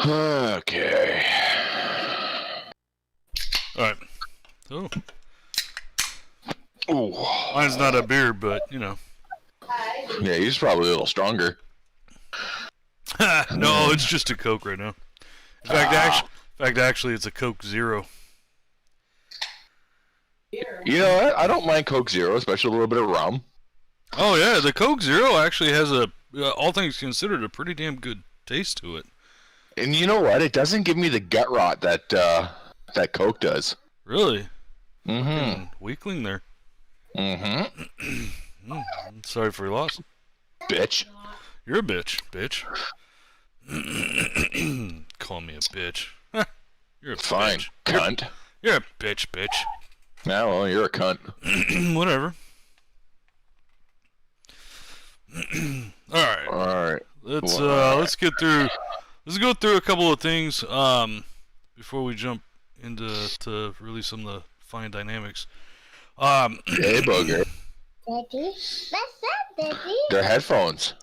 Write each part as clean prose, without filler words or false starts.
Okay. All right. Oh, Ooh. mine's not a beer, but you know. Yeah, he's probably a little stronger. No, it's just a Coke right now. In fact, actually, it's a Coke Zero. You know what? I don't mind Coke Zero, especially a little bit of rum. Oh yeah, the Coke Zero actually has all things considered, a pretty damn good taste to it. And you know what? It doesn't give me the gut rot that that Coke does. Really? Mm-hmm. Weakling there. Mm-hmm. I'm sorry for your loss. Bitch. You're a bitch, bitch. Call me a bitch. You're a Fine, bitch. cunt. You're a bitch, bitch. Yeah, well, you're a cunt. Whatever. All right. Let's get through. Let's go through a couple of things before we jump into really some of the fine dynamics. Hey, booger. Daddy? What's up, Daddy? They're headphones.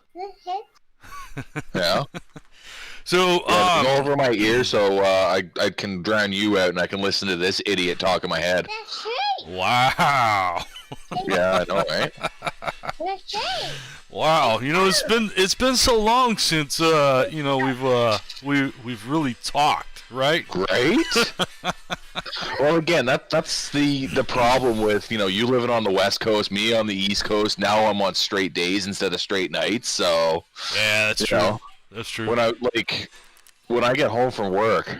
Yeah. So go over my ear so I can drown you out and I can listen to this idiot talk in my head. That's right. Wow. Yeah, I know, right? That's right. Wow. You know, it's been so long since you know we've really talked, right? Right? Well, again, that's the problem with, you know, you living on the West Coast, me on the East Coast. Now I'm on straight days instead of straight nights. So yeah, that's true. Know, that's true. When I get home from work,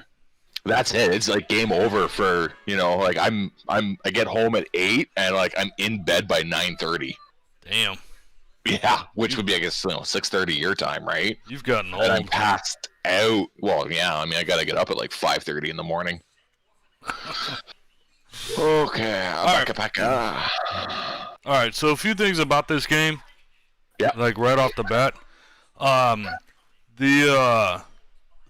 that's it. It's like game over for, you know, like I get home at 8 and like I'm in bed by 9:30. Damn. Yeah, which would be, I guess, you know, 6:30 your time, right? You've gotten old. And I'm passed out. Well, yeah, I mean, I gotta get up at like 5:30 in the morning. Okay, All right, so a few things about this game. Yeah. Like right off the bat,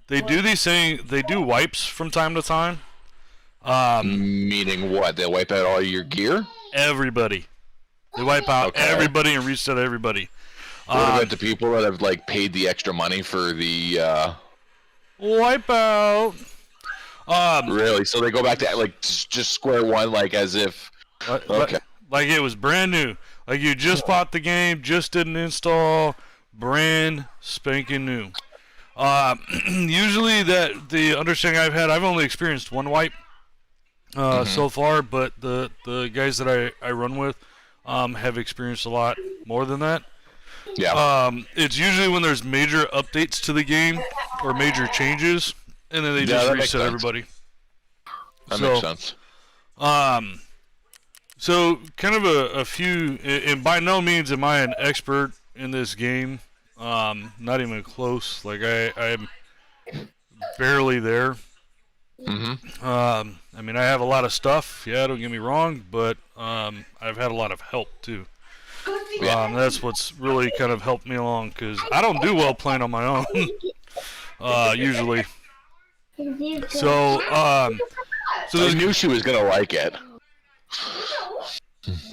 they do these things. They do wipes from time to time. Meaning what? They wipe out all your gear? Everybody. They wipe out everybody and reset everybody. What about the people that have like paid the extra money for the wipe out? Really? So they go back to like just square one, like as if like it was brand new. Like you just bought the game, just did an install, brand spanking new. Usually that the understanding I've only experienced one wipe so far, but the guys that I run with have experienced a lot more than that. Yeah. It's usually when there's major updates to the game or major changes, and then they just reset everybody. That makes sense. So kind of a few, and by no means am I an expert in this game. Not even close. Like I'm barely there. I mean, I have a lot of stuff. Yeah, don't get me wrong, but I've had a lot of help too. That's what's really kind of helped me along, because I don't do well playing on my own usually. So I knew she was gonna like it.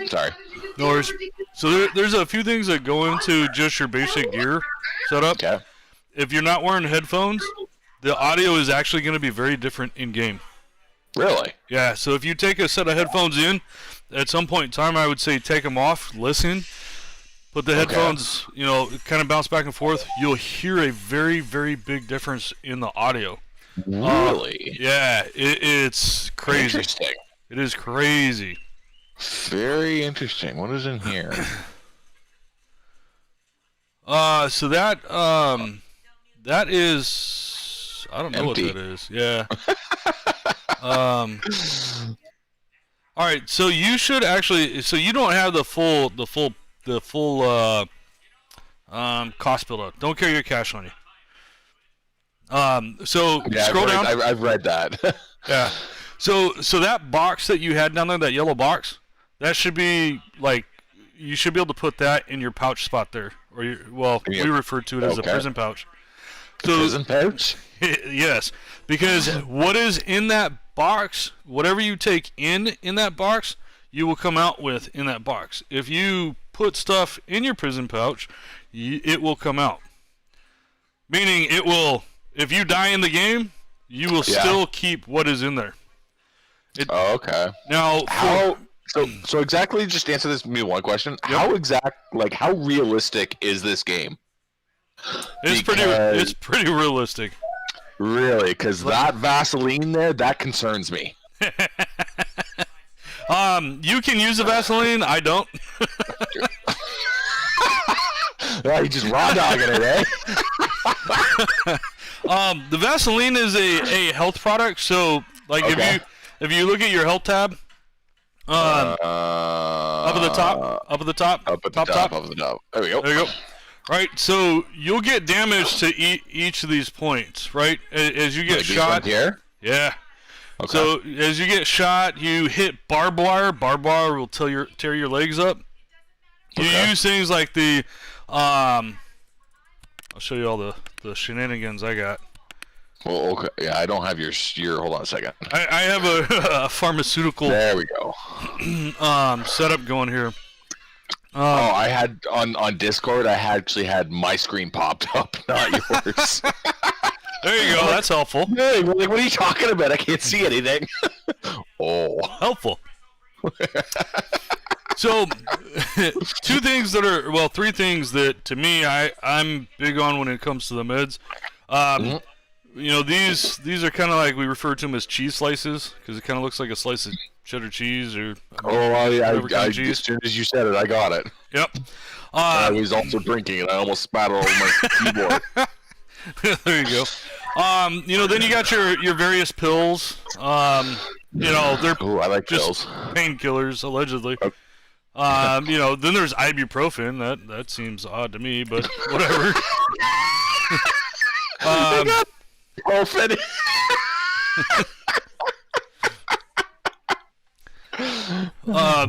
Sorry. No worries. So there's a few things that go into just your basic gear setup. Okay. If you're not wearing headphones, the audio is actually going to be very different in game. Really? Yeah. So if you take a set of headphones in, at some point in time, I would say take them off, listen, put the headphones, you know, kind of bounce back and forth. You'll hear a very, very big difference in the audio. Really? Yeah. It's crazy. Interesting. It is crazy. Very interesting. What is in here? So that is, I don't know empty. what that is. Yeah. All right. So you should actually. So you don't have the full cost build up. Don't carry your cash on you. So scroll down. I've read that. Yeah. So that box that you had down there, that yellow box, that should be like, you should be able to put that in your pouch spot there, or we refer to it as a prison pouch. So, prison pouch? Yes, because what is in that box, whatever you take in that box, you will come out with in that box. If you put stuff in your prison pouch, it will come out. Meaning it will if you die in the game, you will still keep what is in there. Okay. Now, so exactly, just answer this me one question. Yep. How realistic is this game? It's pretty realistic. Really, because that Vaseline there, that concerns me. You can use a Vaseline. I don't. You just raw dogging it, eh? The Vaseline is a health product. So, like, if you look at your health tab, up at the top, Up at the top. There we go. There you go. Right, so you'll get damage to each of these points, right? As you get shot. Here? Yeah. Okay. So as you get shot, you hit barbed wire. Barbed wire will tear your legs up. You use things like the, I'll show you all the shenanigans I got. Well, okay. Yeah, I don't have your. Hold on a second. I have a pharmaceutical. There we go. Setup going here. I had on Discord. I actually had my screen popped up, not yours. There you go. That's helpful. Hey, what are you talking about? I can't see anything. Oh, helpful. So, three things that to me I'm big on when it comes to the meds. You know, these are kind of like, we refer to them as cheese slices because it kind of looks like a slice of cheddar cheese or cheese. As soon as you said it, I got it. Yep. I was also drinking and I almost spat all over my keyboard. There you go. You know, then you got your various pills. You know, they're I like just pills. Painkillers, allegedly. Okay. You know, then there's ibuprofen. That seems odd to me, but whatever. Ibuprofen.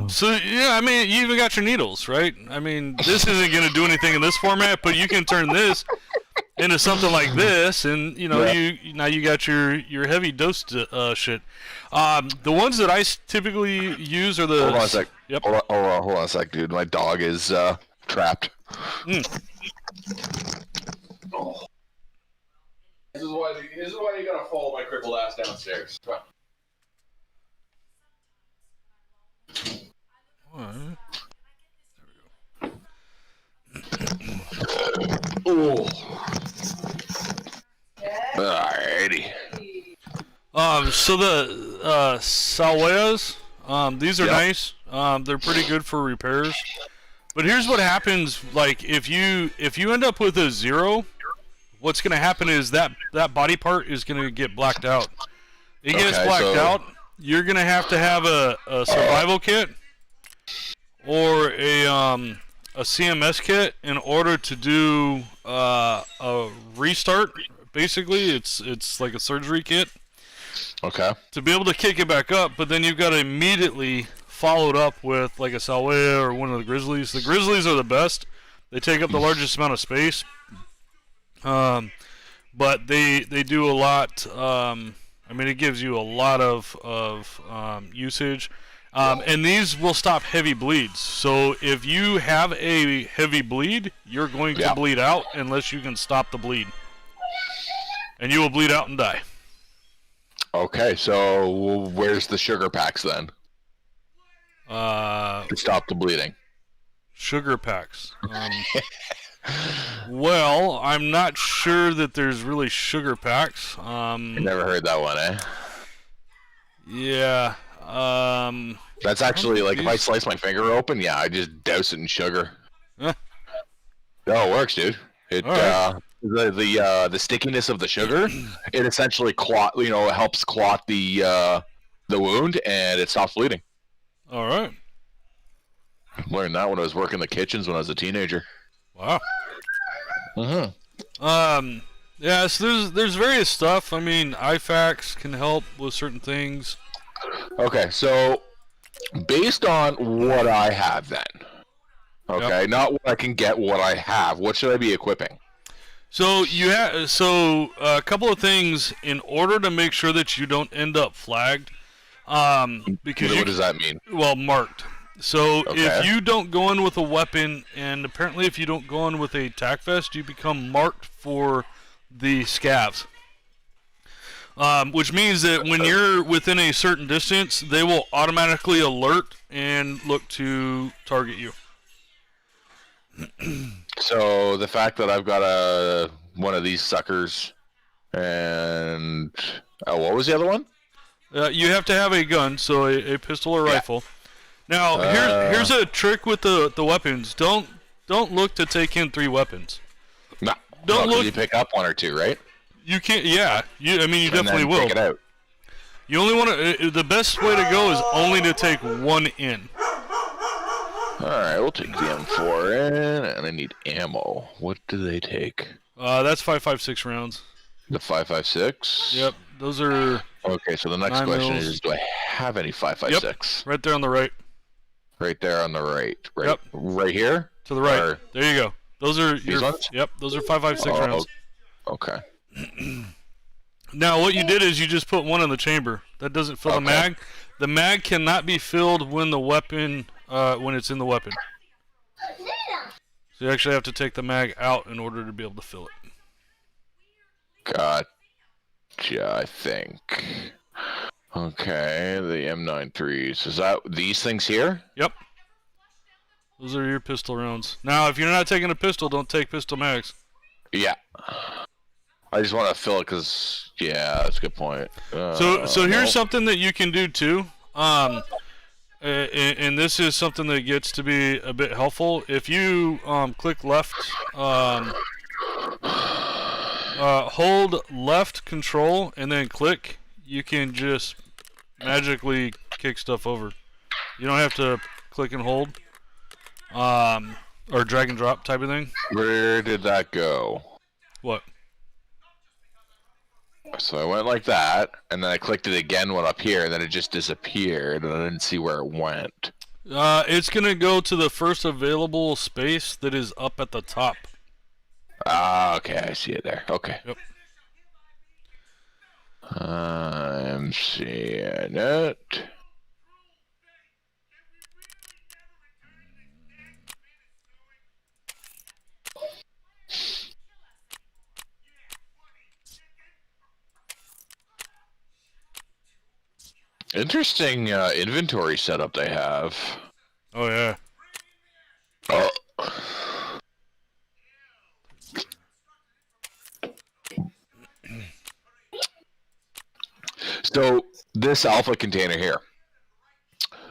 So yeah, I mean, you even got your needles, right? I mean, this isn't going to do anything in this format, but you can turn this into something like this, and you know, you got your heavy dose shit. The ones that I typically use are the. Hold on a sec. Yep. Hold on a sec, dude. My dog is trapped. Oh. This is why you gotta follow my crippled ass downstairs. Alright. Oh. Alrighty. So the salweas, these are nice. They're pretty good for repairs. But here's what happens: like if you end up with a 0, what's going to happen is that body part is going to get blacked out. It gets blacked out. You're going to have a survival kit or a CMS kit in order to do a restart. Basically, it's like a surgery kit. Okay. To be able to kick it back up, but then you've got to immediately follow it up with like a Salwea or one of the Grizzlies. The Grizzlies are the best. They take up the largest amount of space. But they do a lot. I mean, it gives you a lot of usage. And these will stop heavy bleeds. So if you have a heavy bleed, you're going to bleed out unless you can stop the bleed. And you will bleed out and die. Okay, so where's the sugar packs then? To stop the bleeding. Sugar packs. Well, I'm not sure that there's really sugar packs. I never heard that one, eh? Yeah. That's actually like if I slice my finger open, I just douse it in sugar. Huh. No, it works, dude. It the stickiness of the sugar, it essentially helps clot the wound and it stops bleeding. All right. Learned that when I was working the kitchens when I was a teenager. Wow. Mm-hmm. Yeah, so there's various stuff. I mean, IFAKs can help with certain things. Okay, so based on what I have then, okay, not what I can get, what I have, what should I be equipping? So a couple of things in order to make sure that you don't end up flagged. Because what does that mean? Well, marked. So if you don't go in with a weapon, and apparently if you don't go in with a tac vest, you become marked for the scavs. Which means that when you're within a certain distance, they will automatically alert and look to target you. So the fact that I've got one of these suckers, and what was the other one? You have to have a gun, so a pistol or rifle. Now, here's a trick with the weapons. Don't look to take in 3 weapons. No, Don't look. You pick up 1 or 2, right? You can't. Yeah, you definitely will. Take it out. You only want to. The best way to go is only to take 1 in. All right, we'll take the M4 in, and I need ammo. What do they take? That's 5.56 rounds. The 5.56. Yep, those are. Okay, so the next question is, do I have any 5.56? Yep, right there on the right. Right there on the right. Right. Yep. Right here. To the right. Or... There you go. Those are these ones? Yep, those are 5.56 rounds. Okay. Now, what you did is you just put 1 in the chamber. That doesn't fill the mag. The mag cannot be filled when the weapon, when it's in the weapon. So you actually have to take the mag out in order to be able to fill it. Gotcha, I think. Okay, the M93s. Is that these things here? Yep. Those are your pistol rounds. Now, if you're not taking a pistol, don't take pistol mags. Yeah. I just want to fill it because, yeah, that's a good point. So here's something that you can do too. And this is something that gets to be a bit helpful. If you click left, hold left control and then click, you can just magically kick stuff over. You don't have to click and hold, or drag and drop type of thing. Where did that go? What? So I went like that, and then I clicked it again, went up here, and then it just disappeared, and I didn't see where it went. It's going to go to the first available space that is up at the top. Ah, okay, I see it there. Okay. Yep. I'm seeing it. Interesting inventory setup they have. Oh, yeah. Oh. So, this alpha container here.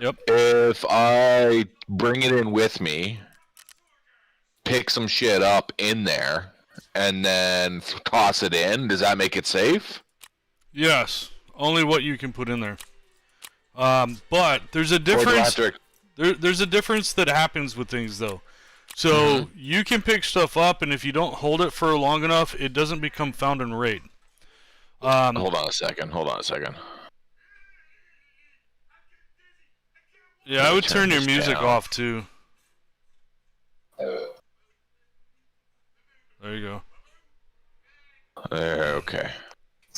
Yep. If I bring it in with me, pick some shit up in there, and then toss it in, does that make it safe? Yes. Only what you can put in there. But there's a difference. There's a difference that happens with things, though. So you can pick stuff up, and if you don't hold it for long enough, it doesn't become found in raid. Hold on a second. Yeah, I would turn your music off too. There you go. There, okay.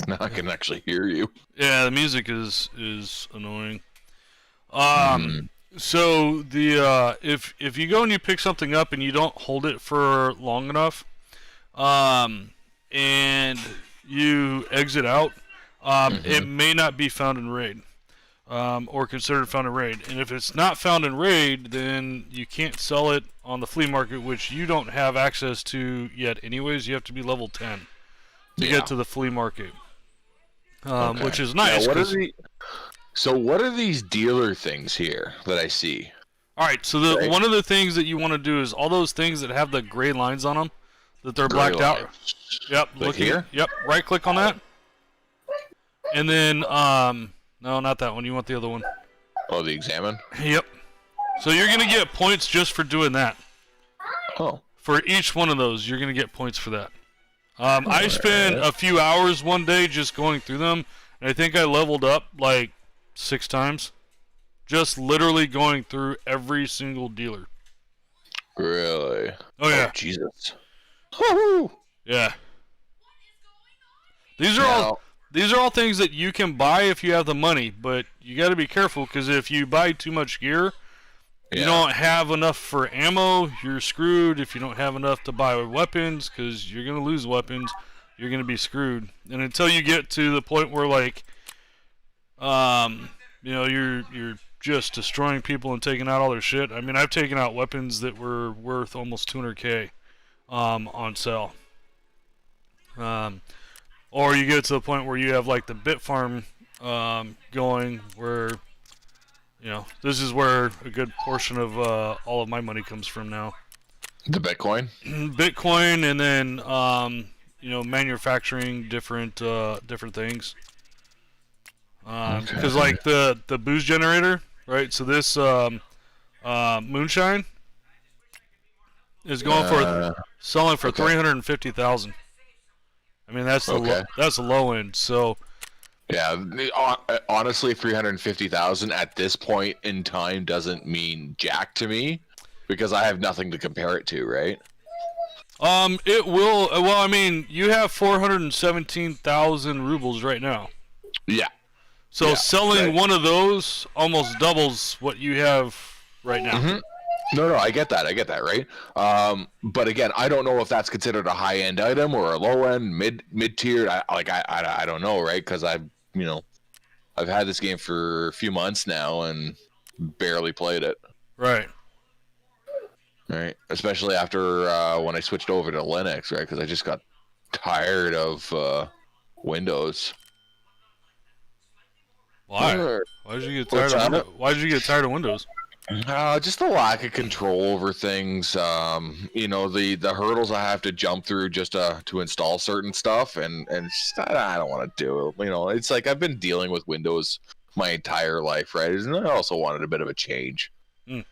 Now I can actually hear you. Yeah, the music is annoying. So the if you go and you pick something up and you don't hold it for long enough, and you exit out, it may not be found in raid, or considered found in raid. And if it's not found in raid, then you can't sell it on the flea market, which you don't have access to yet. Anyways, you have to be level 10 to get to the flea market. Which is nice. So what are these dealer things here that I see? All right. So one of the things that you want to do is all those things that have the gray lines on them, that they're blacked out. Yep. Look here. Yep. Right click on that. And then no, not that one. You want the other one. Oh, the examine. Yep. So you're gonna get points just for doing that. Oh. For each one of those, you're gonna get points for that. I spent a few hours one day just going through them, and I think I leveled up like 6 times. Just literally going through every single dealer. Really? Oh, yeah. Oh, Jesus. Woo-hoo! Yeah. These are all things that you can buy if you have the money, but you got to be careful because if you buy too much gear, you don't have enough for ammo, you're screwed. If you don't have enough to buy weapons, because you're going to lose weapons, you're gonna be screwed. And until you get to the point where like, you're just destroying people and taking out all their shit. I mean, I've taken out weapons that were worth almost 200K on sale. Or you get to the point where you have like the bit farm going, where this is where a good portion of all of my money comes from now. The Bitcoin. Bitcoin, and then manufacturing different things. Because like the booze generator, right? So this moonshine is going selling for 350,000. I mean, that's the low end. So yeah, honestly, 350,000 at this point in time doesn't mean jack to me, because I have nothing to compare it to, right? It will. Well, I mean, you have 417,000 rubles right now. Yeah. So selling one of those almost doubles what you have right now. Mm-hmm. No, I get that, right? But again, I don't know if that's considered a high-end item or a low-end, mid-tier. I don't know, right? Because I've had this game for a few months now and barely played it. Right. Right. Especially after when I switched over to Linux, right? Because I just got tired of Windows. Why? Why did you get tired of Windows? Just the lack of control over things. The hurdles I have to jump through just to install certain stuff, and just, I don't want to do it. It's like I've been dealing with Windows my entire life, right? And I also wanted a bit of a change,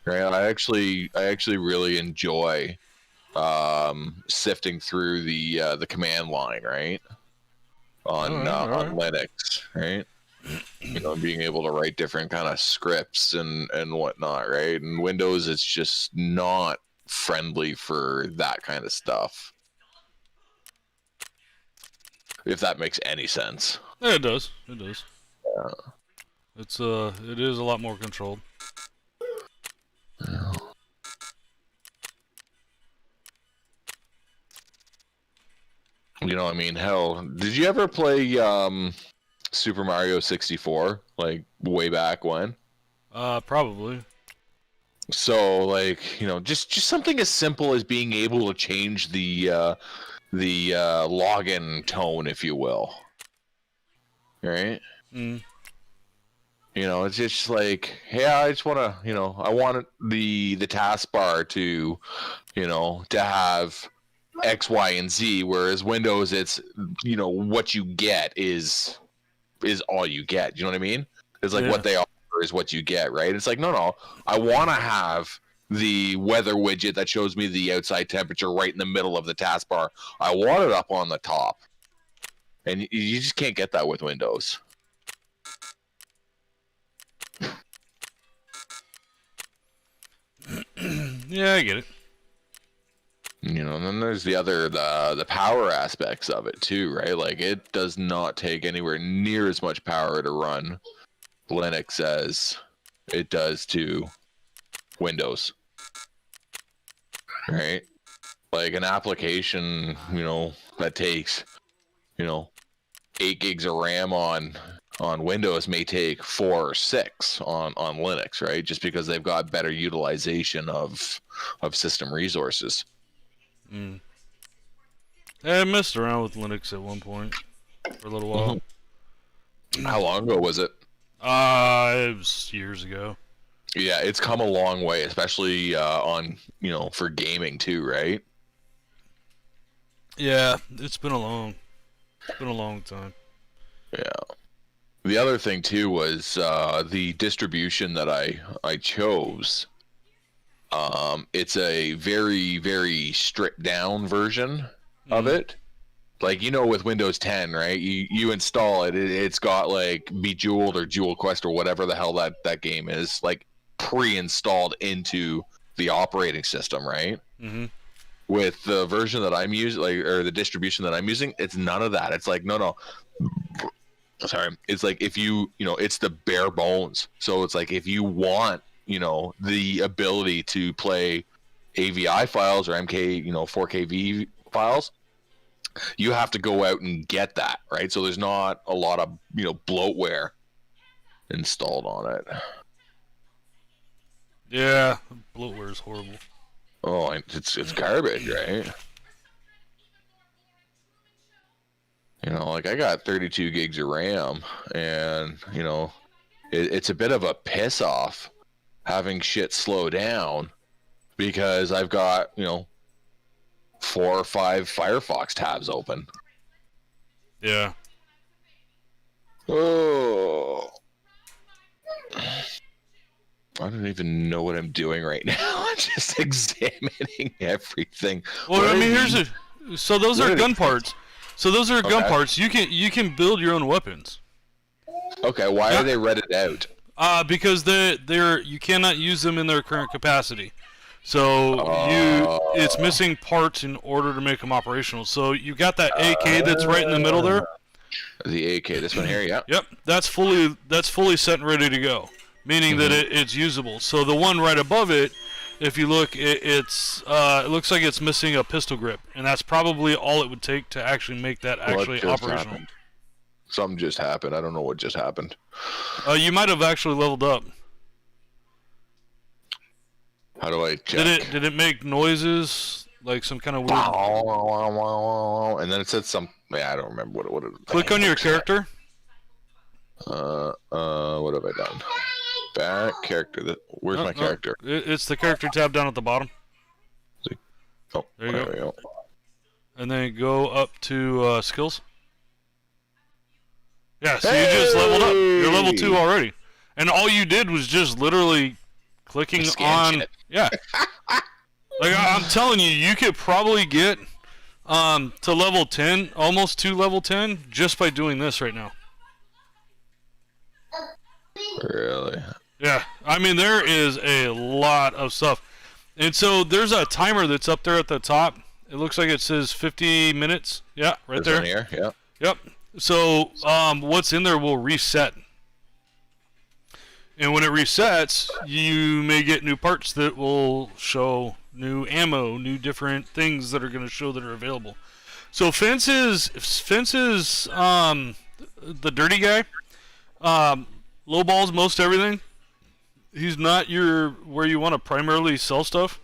right? I actually really enjoy sifting through the command line, right? On Linux, right? Being able to write different kind of scripts and whatnot, right? And Windows, it's just not friendly for that kind of stuff. If that makes any sense. Yeah, it does. It does. Yeah. It is a lot more controlled. Yeah. I mean, hell, did you ever play Super Mario 64, like way back when? Probably. So, like, just something as simple as being able to change the login tone, if you will. Right? It's just like, hey, I just want to, I want the taskbar to, to have X, Y, and Z, whereas Windows, it's, what you get is all you get. You know what I mean? It's like what they offer is what you get, right? It's like, no, I want to have the weather widget that shows me the outside temperature right in the middle of the taskbar. I want it up on the top. And you just can't get that with Windows. Yeah, I get it. And then there's the power aspects of it too, right? Like, it does not take anywhere near as much power to run Linux as it does to Windows, right? Like an application, that takes, 8 gigs of RAM on Windows may take 4 or 6 on Linux, right? Just because they've got better utilization of system resources. I messed around with Linux at one point for a little while. How long ago was it? It was years ago. Yeah, it's come a long way, especially on for gaming too, right? Yeah, it's been a long time. Yeah. The other thing too was the distribution that I chose. It's a very, very stripped down version of it. Like, with Windows 10, right? You install it, it's got like Bejeweled or Jewel Quest or whatever the hell that game is, like pre-installed into the operating system, right? With the version that I'm using, or the distribution that I'm using, it's none of that. It's like, no. Sorry. It's like if it's the bare bones. So it's like if you want, the ability to play AVI files or MK, 4KV files, you have to go out and get that, right? So there's not a lot of, bloatware installed on it. Yeah, bloatware is horrible. Oh, it's garbage, right? Like I got 32 gigs of RAM, and it's a bit of a piss off having shit slow down because I've got 4 or 5 Firefox tabs open. Yeah. Oh, I don't even know what I'm doing right now. I'm just examining everything. Well, I mean, so those are gun parts. So those are gun parts. You can build your own weapons. Okay, why are they redded out? Because you cannot use them in their current capacity. So it's missing parts in order to make them operational. So you got that AK that's right in the middle there. The AK, this one here, yeah. Yep, that's fully set and ready to go, meaning that it's usable. So the one right above it, if you look, it looks like it's missing a pistol grip, and that's probably all it would take to actually make that actually operational. Happened? Something just happened. I don't know what just happened. You might have actually leveled up. How do I check? Did it make noises like some kind of weird? And then it said some. Yeah, I don't remember what it. Click on your character. What have I done? Back character. Where's my character? It's the character tab down at the bottom. Oh, there you go. And then go up to skills. Yeah, so you just leveled up. You're level 2 already. And all you did was just literally clicking on... Shit. Yeah. Like, I'm telling you, you could probably get to level 10, almost to level 10, just by doing this right now. Really? Yeah. I mean, there is a lot of stuff. And so there's a timer that's up there at the top. It looks like it says 50 minutes. Yeah, right there. Here, yeah. Yep. So what's in there will reset. And when it resets, you may get new parts that will show new ammo, new different things that are going to show that are available. So Fence is the dirty guy. Lowballs most everything. He's not where you want to primarily sell stuff.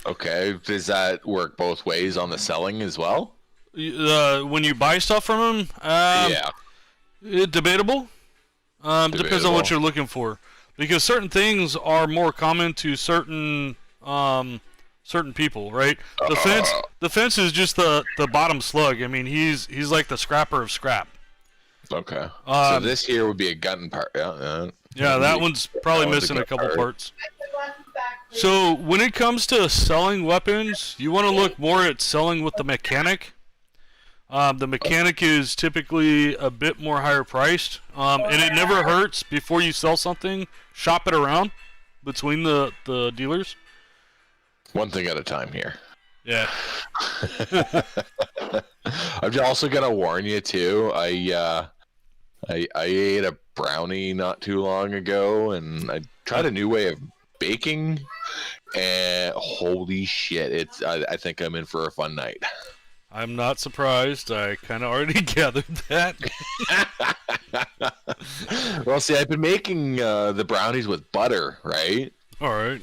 Okay, does that work both ways on the selling as well? When you buy stuff from him, yeah, debatable. Depends on what you're looking for, because certain things are more common to certain people, right? The fence is just the bottom slug. I mean, he's like the scrapper of scrap. Okay. So this here would be a gun part. Yeah, that one's probably missing a couple parts. So when it comes to selling weapons, you want to look more at selling with the mechanic. The mechanic is typically a bit more higher priced, and it never hurts before you sell something. Shop it around between the dealers. One thing at a time here. Yeah. I'm also gonna warn you too. I ate a brownie not too long ago, and I tried a new way of baking, and holy shit! I think I'm in for a fun night. I'm not surprised. I kind of already gathered that. Well, see, I've been making the brownies with butter, right? All right.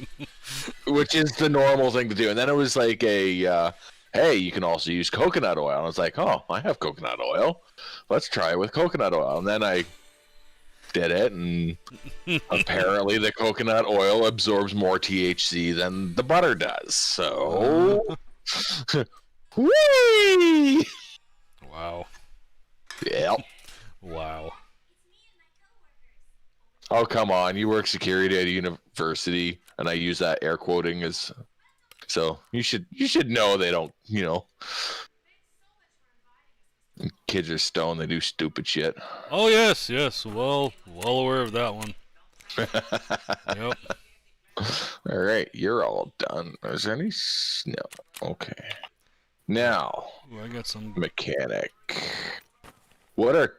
Which is the normal thing to do. And then it was like hey, you can also use coconut oil. And I was like, oh, I have coconut oil. Let's try it with coconut oil. And then I did it, and apparently the coconut oil absorbs more THC than the butter does. So... Whee! Wow. Yep. Wow. Oh, come on. You work security at a university, and I use that air quoting as... So, you should know they don't, Kids are stoned, they do stupid shit. Oh, yes. Well aware of that one. Yep. All right, you're all done. Is there any... No. Okay. Now, I got some mechanic. What are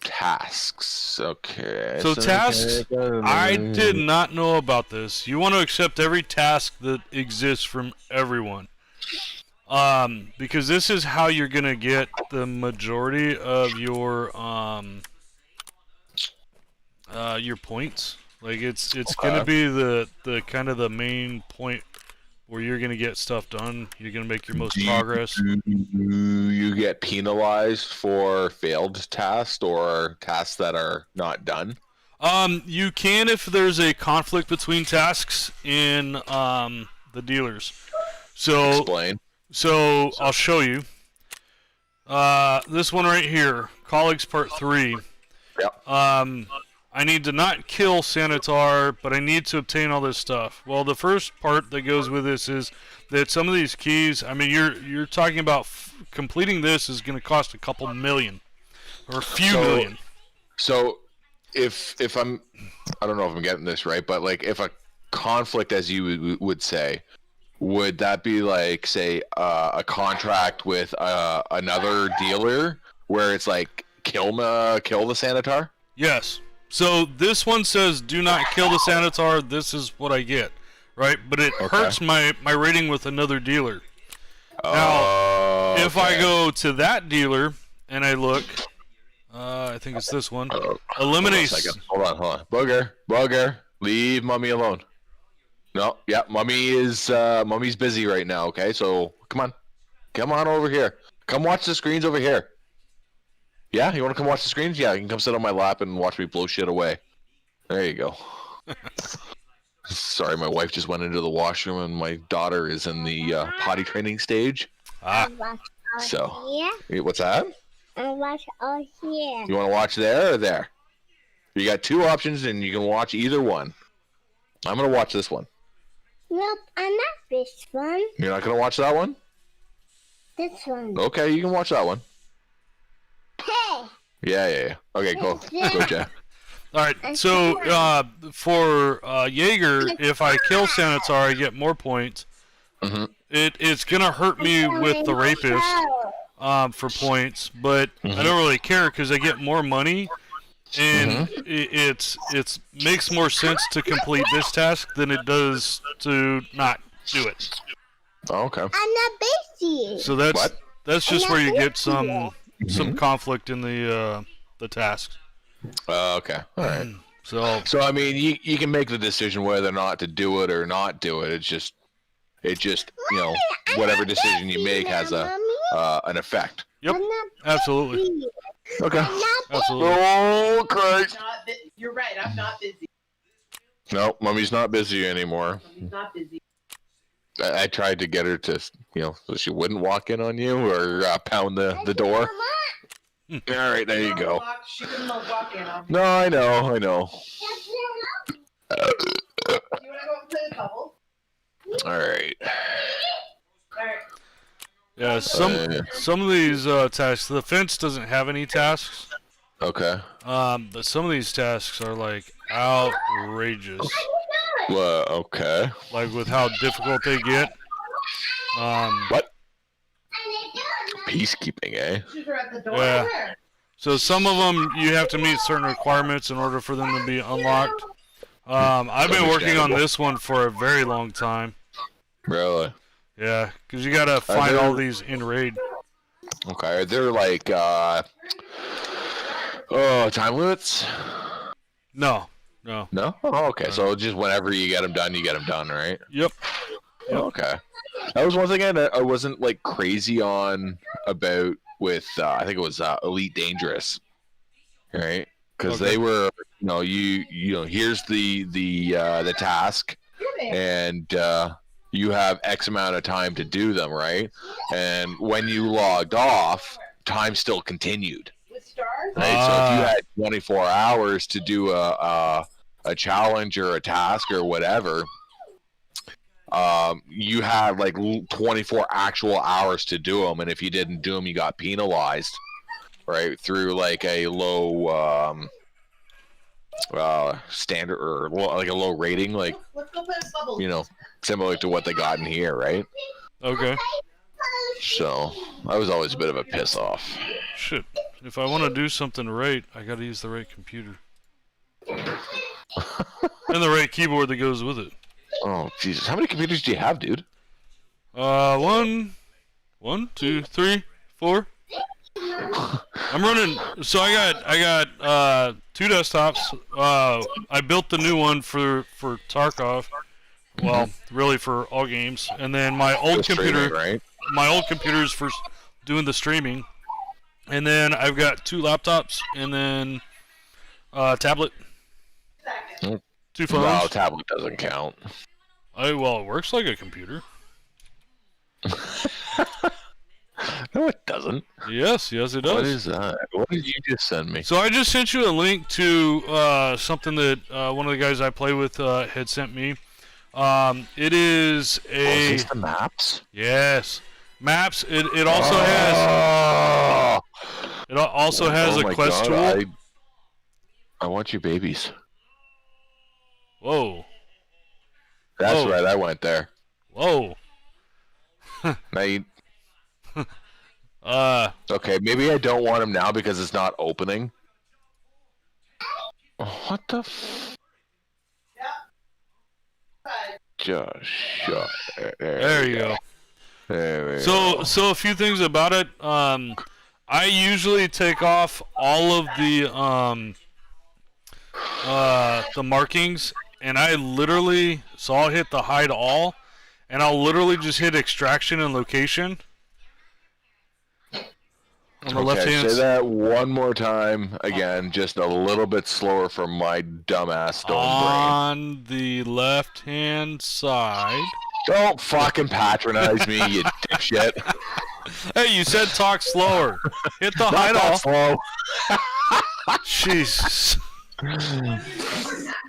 tasks? Okay. So tasks, I did not know about this. You want to accept every task that exists from everyone. Because this is how you're gonna get the majority of your points. Like it's gonna be the kind of the main point where you're gonna get stuff done. You're gonna make your most progress. Do you get penalized for failed tasks or tasks that are not done? You can if there's a conflict between tasks in the dealers. So Explain. So I'll show you. This one right here, Colleagues Part 3. Yep. I need to not kill Sanitar, but I need to obtain all this stuff. Well, the first part that goes with this is that some of these keys, I mean, you're talking about completing this is going to cost a couple million or a few million. So if I'm, I don't know if I'm getting this right, but like if a conflict, as you would say, would that be like, say, a contract with another dealer where it's like kill the Sanitar? Yes. So this one says, do not kill the Sanitar, this is what I get, right? But it hurts my rating with another dealer. Now, if I go to that dealer and I look, I think it's this one, eliminate... Hold on. Booger, leave Mummy alone. No, yeah, Mummy's busy right now, okay? So, come on over here. Come watch the screens over here. Yeah, you want to come watch the screens? Yeah, you can come sit on my lap and watch me blow shit away. There you go. Sorry, my wife just went into the washroom and my daughter is in the potty training stage. So, what's that? I watch all here. You want to watch there or there? You got two options and you can watch either one. I'm going to watch this one. Nope, I'm not this one. You're not going to watch that one? This one. Okay, you can watch that one. Hey! Yeah. Okay, go, Jeff. All right, so for Jaeger, if I kill Sanitar, I get more points. Mm-hmm. It's gonna hurt me with the rapist for points, but I don't really care because I get more money, and it makes more sense to complete this task than it does to not do it. Oh, okay. I'm not busy. So that's just where you get some conflict in the tasks. Okay. All right. So I mean, you can make the decision whether or not to do it or not do it. It just whatever decision you make has an effect. Yep. Absolutely. Okay. Absolutely. Oh, Christ. You're right. I'm not busy. No, Mummy's not busy anymore. Mummy's not busy. I tried to get her to, so she wouldn't walk in on you or pound the door. All right, there you go. She couldn't walk in on me. No, I know. Do you want to go and play the couple? All right. All right. Yeah, some of these tasks, the fence doesn't have any tasks. Okay. But some of these tasks are like outrageous. Well, okay. Like with how difficult they get. What? Peacekeeping, eh? She's right at the door. Yeah. Where? So some of them you have to meet certain requirements in order for them to be unlocked. I've been working on this one for a very long time. Really? Yeah, because you gotta find all these in raid. Okay. Are there like time limits? No. No? Oh, okay. So just whenever you get them done, right? Yep. Okay. That was one thing I wasn't like crazy on about with I think it was Elite Dangerous, right? Because they were, here's the task, and you have X amount of time to do them, right? And when you logged off, time still continued. With stars? Right? So if you had 24 hours to do a challenge or a task or whatever, you had like 24 actual hours to do them, and if you didn't do them, you got penalized, right? Through like a low standard or like a low rating, like Let's go play with bubbles. similar to what they got in here, right? Okay. So I was always a bit of a piss off. Shit. If I want to do something right, I gotta use the right computer. And the right keyboard that goes with it. Oh Jesus! How many computers do you have, dude? 1, 1, 2, 3, 4. I'm running. So I got 2 desktops. I built the new one for Tarkov. Well, really for all games. And then my old computer, Streaming, right? my old computer is for doing the streaming. And then I've got 2 laptops and then tablet. Mm. 2 phones. No, tablet doesn't count. Well, it works like a computer. No, it doesn't. Yes, it does. What is that? What did you just send me? So I just sent you a link to something that one of the guys I play with had sent me. It is Is a this the maps? yes maps. It also has it also has Oh a my quest God, tool. I want you babies. Whoa, That's Whoa. right. I went there. whoa. Now you, okay, maybe I don't want them now because it's not opening. What the? Just shut. There you go. There we go. So a few things about it. I usually take off all of the markings, and I literally I'll hit the hide all, and I'll literally just hit extraction and location on the left hand. Say that one more time again, just a little bit slower for my dumbass stone On the left hand side. brain. Don't fucking patronize me, you dipshit. Hey, you said talk slower. Hit the Not hide that all. slow. Jesus.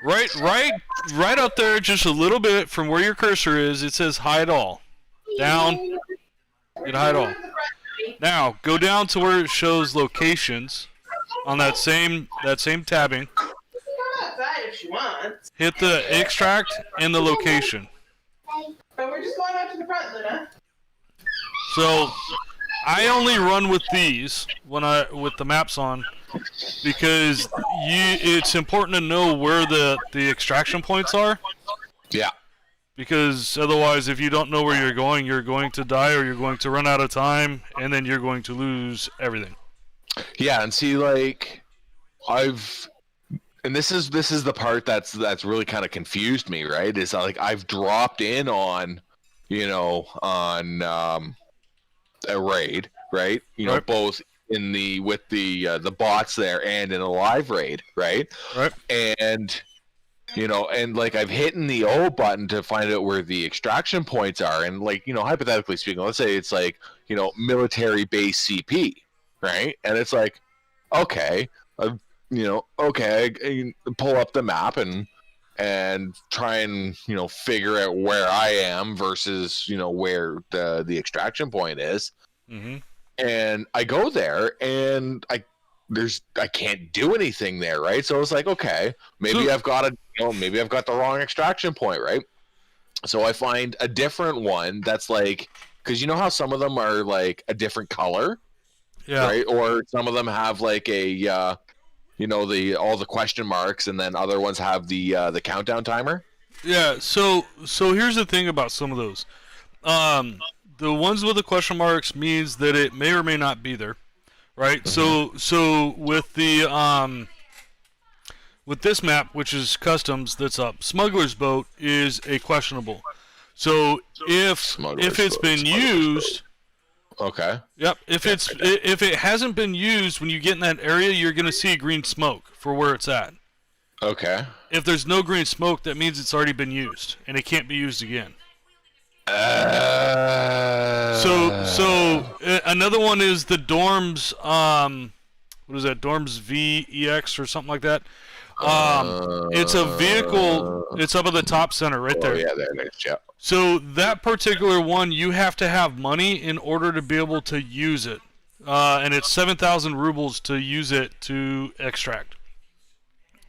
Right up there, just a little bit from where your cursor is. It says hide all. Down. Hit hide all. Now go down to where it shows locations on that same tabbing. Outside if she wants. Hit the extract and the location. But we're just going out to the front, Luna. So I only run with these with the maps on because it's important to know where the extraction points are. Yeah. Because otherwise, if you don't know where you're going to die, or you're going to run out of time, and then you're going to lose everything. Yeah, and see, like, and this is the part that's really kind of confused me, right? Is like I've dropped in on, a raid, right? Right. Both in with the bots there and in a live raid, right? Right. And and like I've hit the O button to find out where the extraction points are, and like hypothetically speaking, let's say it's like military base CP, right? And it's like, okay, okay, I can pull up the map and try and figure out where I am versus where the extraction point is. Mm-hmm. And I go there and I can't do anything there, right? So it's like, okay, maybe I've got maybe I've got the wrong extraction point, right? So I find a different one that's like, because how some of them are like a different color, Yeah. right? Or some of them have like a all the question marks, and then other ones have the countdown timer. Yeah. So here's the thing about some of those. The ones with the question marks means that it may or may not be there. Right, so with the with this map, which is customs, that's up. Smuggler's Boat is a questionable. So if it's been used, okay. Yep. If it hasn't been used, when you get in that area, you're gonna see green smoke for where it's at. Okay. If there's no green smoke, that means it's already been used and it can't be used again. So another one is the dorms. What is that? Dorms VEX or something like that. It's a vehicle. It's up at the top center, right there. Oh yeah, there it is. Yeah. So that particular one, you have to have money in order to be able to use it, and it's 7,000 rubles to use it to extract.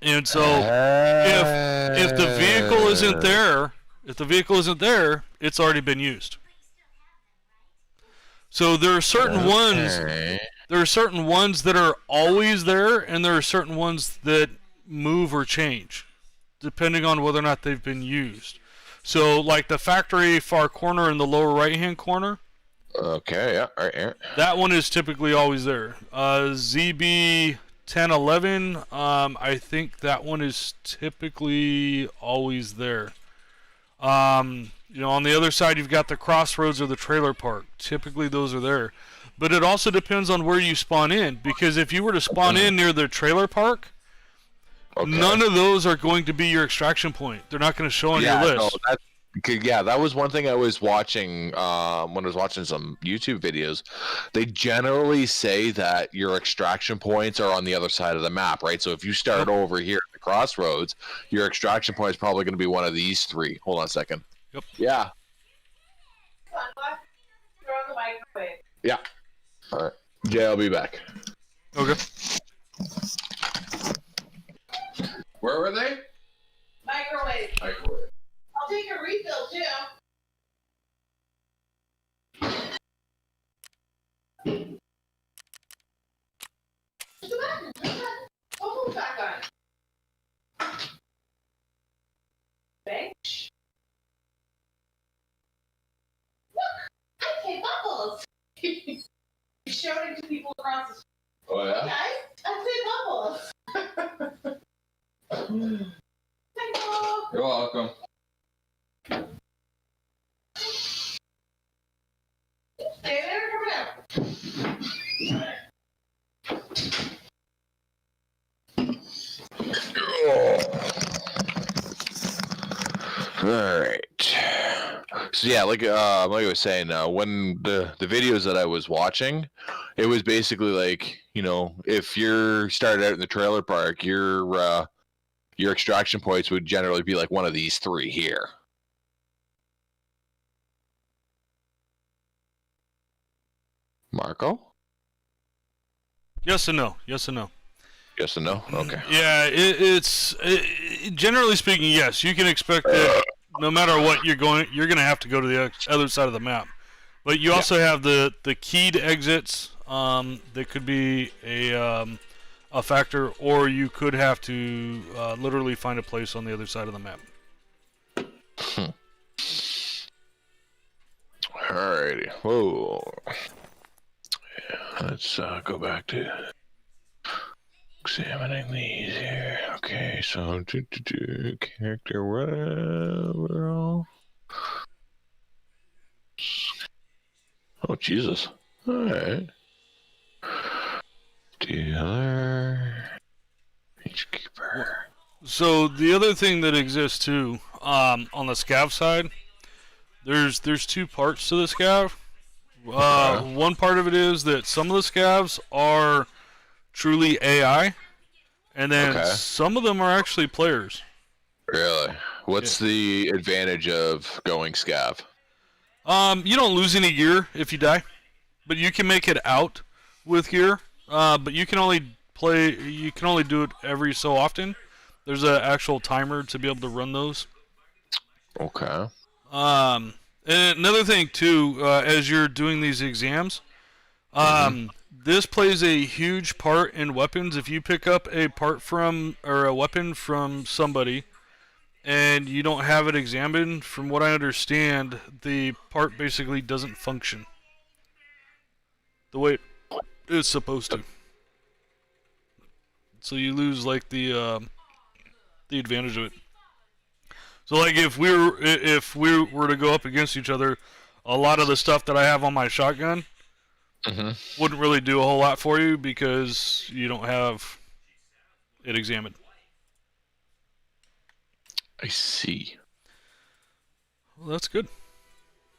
And so if the vehicle isn't there. If the vehicle isn't there, it's already been used. So there are certain ones. There are certain ones that are always there, and there are certain ones that move or change, depending on whether or not they've been used. So, like the factory far corner in the lower right-hand corner, Okay, yeah, all right, yeah. That one is typically always there. ZB 1011, I think that one is typically always there. On the other side, you've got the crossroads or the trailer park. Typically, those are there. But it also depends on where you spawn in, because if you were to spawn in near the trailer park, none of those are going to be your extraction point. They're not going to show on your list. That was one thing I was watching when I was watching some YouTube videos. They generally say that your extraction points are on the other side of the map, right? So if you start over here at the crossroads, your extraction point is probably going to be one of these three. Hold on a second. Yep. Yeah. Throw in the microwave. Yeah. All right. Yeah, I'll be back. Okay. Where were they? Microwave. Microwave. I'll take a refill too. I'll move back on. Bench. Look, I play bubbles. You showed it to people across the street. Oh yeah. Guys, I play bubbles. Thank you. You're welcome. Stay there, come out. All right. So yeah, like I was saying, when the videos that I was watching, it was basically like, if you're started out in the trailer park, your extraction points would generally be like one of these three here. Marco? Yes and no. Yes and no. Yes and no? Okay. Yeah, it's generally speaking, yes. You can expect that no matter what you're going to have to go to the other side of the map. But you also have the keyed exits. That could be a factor, or you could have to literally find a place on the other side of the map. Alrighty. Whoa. Yeah, let's go back to examining these here. Okay, so character whatever. Oh Jesus! All right. Dealer. Peacekeeper. So the other thing that exists too, on the scav side, there's two parts to the scav. One part of it is that some of the scavs are truly AI, and then some of them are actually players. Really? What's the advantage of going scav? You don't lose any gear if you die, but you can make it out with gear. But you can only do it every so often. There's an actual timer to be able to run those. Okay. And another thing too, as you're doing these exams, this plays a huge part in weapons. If you pick up a weapon from somebody, and you don't have it examined, from what I understand, the part basically doesn't function the way it's supposed to. So you lose like the advantage of it. So like if we were to go up against each other, a lot of the stuff that I have on my shotgun wouldn't really do a whole lot for you because you don't have it examined. I see. Well, that's good.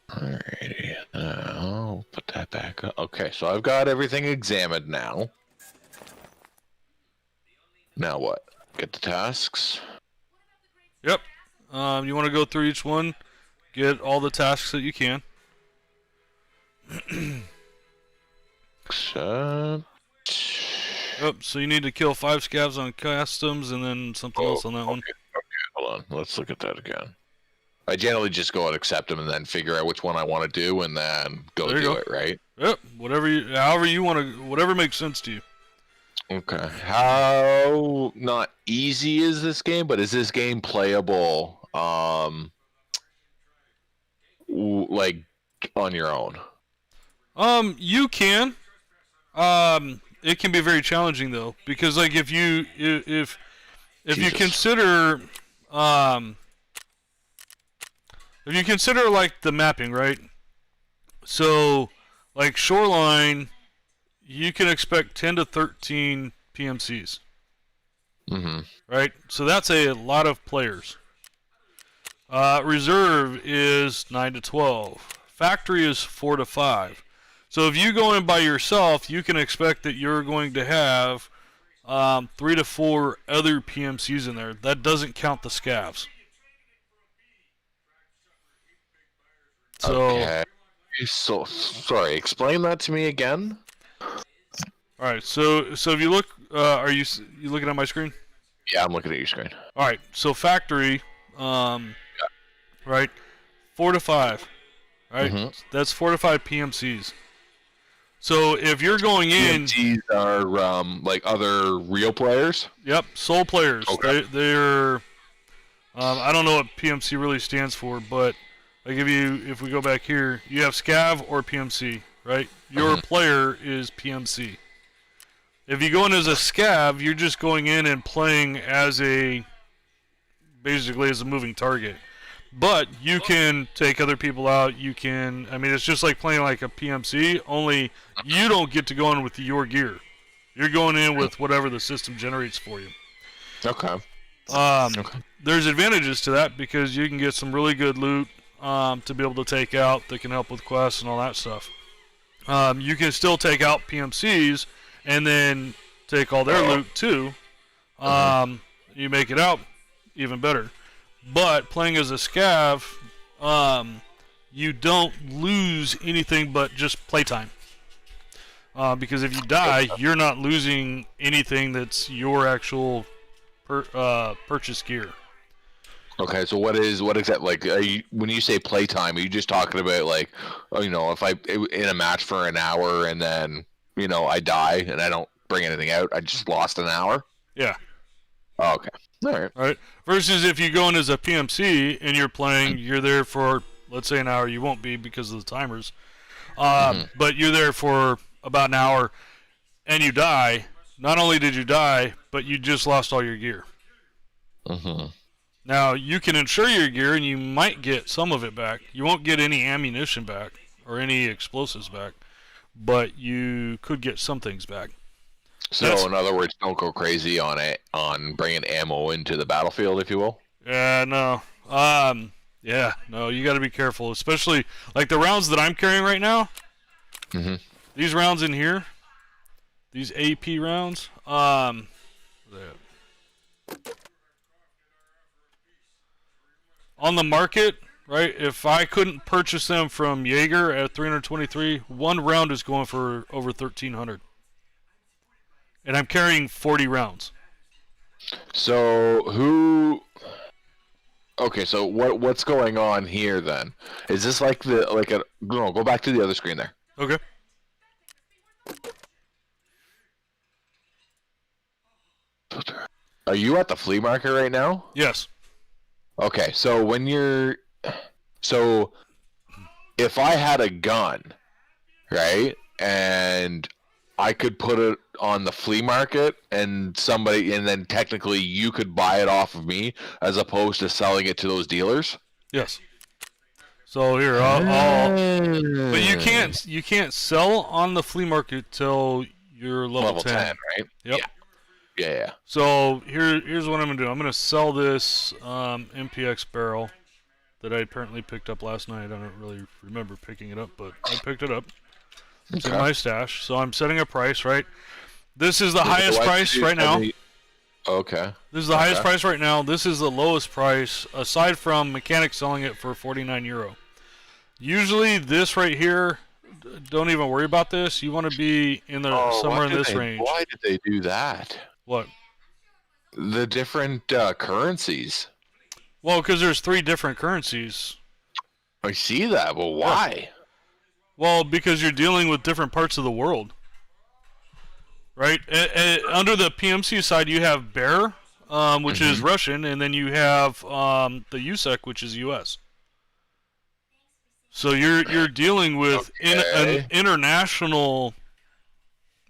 Alrighty. I'll put that back up. Okay, so I've got everything examined now. Now what? Get the tasks? Yep. You want to go through each one, get all the tasks that you can. Except... Yep, so you need to kill 5 scavs on customs and then something else on that one. Okay, hold on. Let's look at that again. I generally just go and accept them and then figure out which one I want to do and then go do it, right? Yep, however you want to, whatever makes sense to you. Okay. How not easy is this game, but is this game playable like on your own? You can. It can be very challenging though, because like if you Jesus. consider if you consider like the mapping, right? So like Shoreline, you can expect 10 to 13 PMCs. Mm-hmm. Right? So that's a lot of players. Reserve is 9 to 12. Factory is 4 to 5. So if you go in by yourself, you can expect that you're going to have 3 to 4 other PMCs in there. That doesn't count the scavs. So, Okay. So sorry. Explain that to me again. all right. So if you look, are you looking at my screen? Yeah, I'm looking at your screen. All right. So factory, right, 4 to 5. Right. Mm-hmm. That's 4 to 5 PMCs. So if you're going in, PMCs are like other real players. yep, sole players. Okay. They're I don't know what PMC really stands for, but like if we go back here, you have scav or PMC, right? Your player is PMC. If you go in as a scav, you're just going in and playing as basically as a moving target. But you can take other people out. You can, I mean, it's just like playing like a PMC, only you don't get to go in with your gear. You're going in with whatever the system generates for you. Okay. There's advantages to that because you can get some really good loot to be able to take out that can help with quests and all that stuff. You can still take out PMCs and then take all their loot too. You make it out even better. But playing as a scav, you don't lose anything but just playtime. Because if you die, you're not losing anything that's your actual purchase gear. Okay, so what exactly, like, when you say playtime, are you just talking about like, if I in a match for an hour and then I die and I don't bring anything out, I just lost an hour? Yeah. Oh, okay. All right. Versus if you go in as a PMC and you're playing, you're there for, let's say, an hour. You won't be because of the timers. But you're there for about an hour and you die. Not only did you die, but you just lost all your gear. Mm-hmm. Now, you can insure your gear and you might get some of it back. You won't get any ammunition back or any explosives back, but you could get some things back. So, in other words, don't go crazy on bringing ammo into the battlefield, if you will. Yeah, no. No, you got to be careful, especially like the rounds that I'm carrying right now. Mm-hmm. These rounds in here, these AP rounds, on the market, right? If I couldn't purchase them from Jaeger at 323, one round is going for over 1,300. And I'm carrying 40 rounds. So Okay, so what's going on here then? Is this like go back to the other screen there. Okay. Are you at the flea market right now? Yes. Okay, so if I had a gun, right, and I could put it on the flea market and then technically you could buy it off of me as opposed to selling it to those dealers? Yes. So here, but you can't sell on the flea market till you're level 10. Right? Yep. Yeah. So here's what I'm gonna do. I'm gonna sell this MPX barrel that I apparently picked up last night. I don't really remember picking it up, but I picked it up. It's in my stash. So I'm setting a price, right? This is the highest price right now. Okay. This is the highest price right now. This is the lowest price, aside from Mechanic selling it for €49. Usually this right here, don't even worry about this. You want to be in somewhere in this range. Why did they do that? What? The different currencies. Well, because there's 3 different currencies. I see that, but why? Yeah. Well, because you're dealing with different parts of the world. Right? Under the PMC side, you have Bear, which is Russian, and then you have the USEC, which is US. So you're dealing with an Okay. international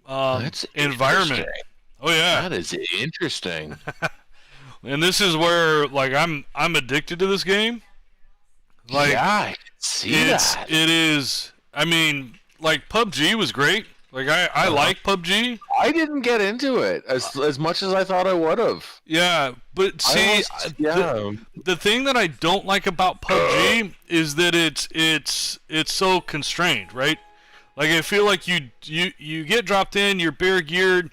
That's environment. interesting. Oh yeah, That is interesting. and this is where like I'm addicted to this game. Like yeah, I can see that. it is. I mean, like PUBG was great. Like I like PUBG. I didn't get into it as much as I thought I would have. Yeah, but see, the thing that I don't like about PUBG is that it's so constrained, right? Like I feel like you get dropped in, you're bare geared.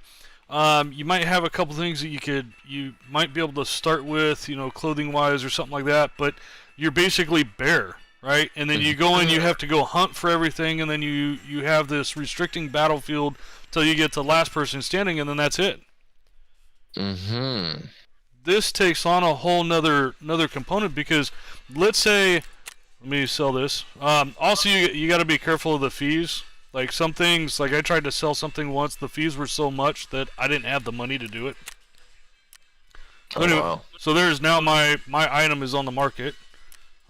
You might have a couple things that you might be able to start with, clothing wise or something like that, but you're basically bare, right? And then you go in, you have to go hunt for everything, and then you have this restricting battlefield till you get to the last person standing, and then that's it. Mm-hmm. This takes on a whole another component because let's say, let me sell this. Also, you got to be careful of the fees. Like some things, like I tried to sell something once, the fees were so much that I didn't have the money to do it. So anyway, wow. so there's now my item is on the market.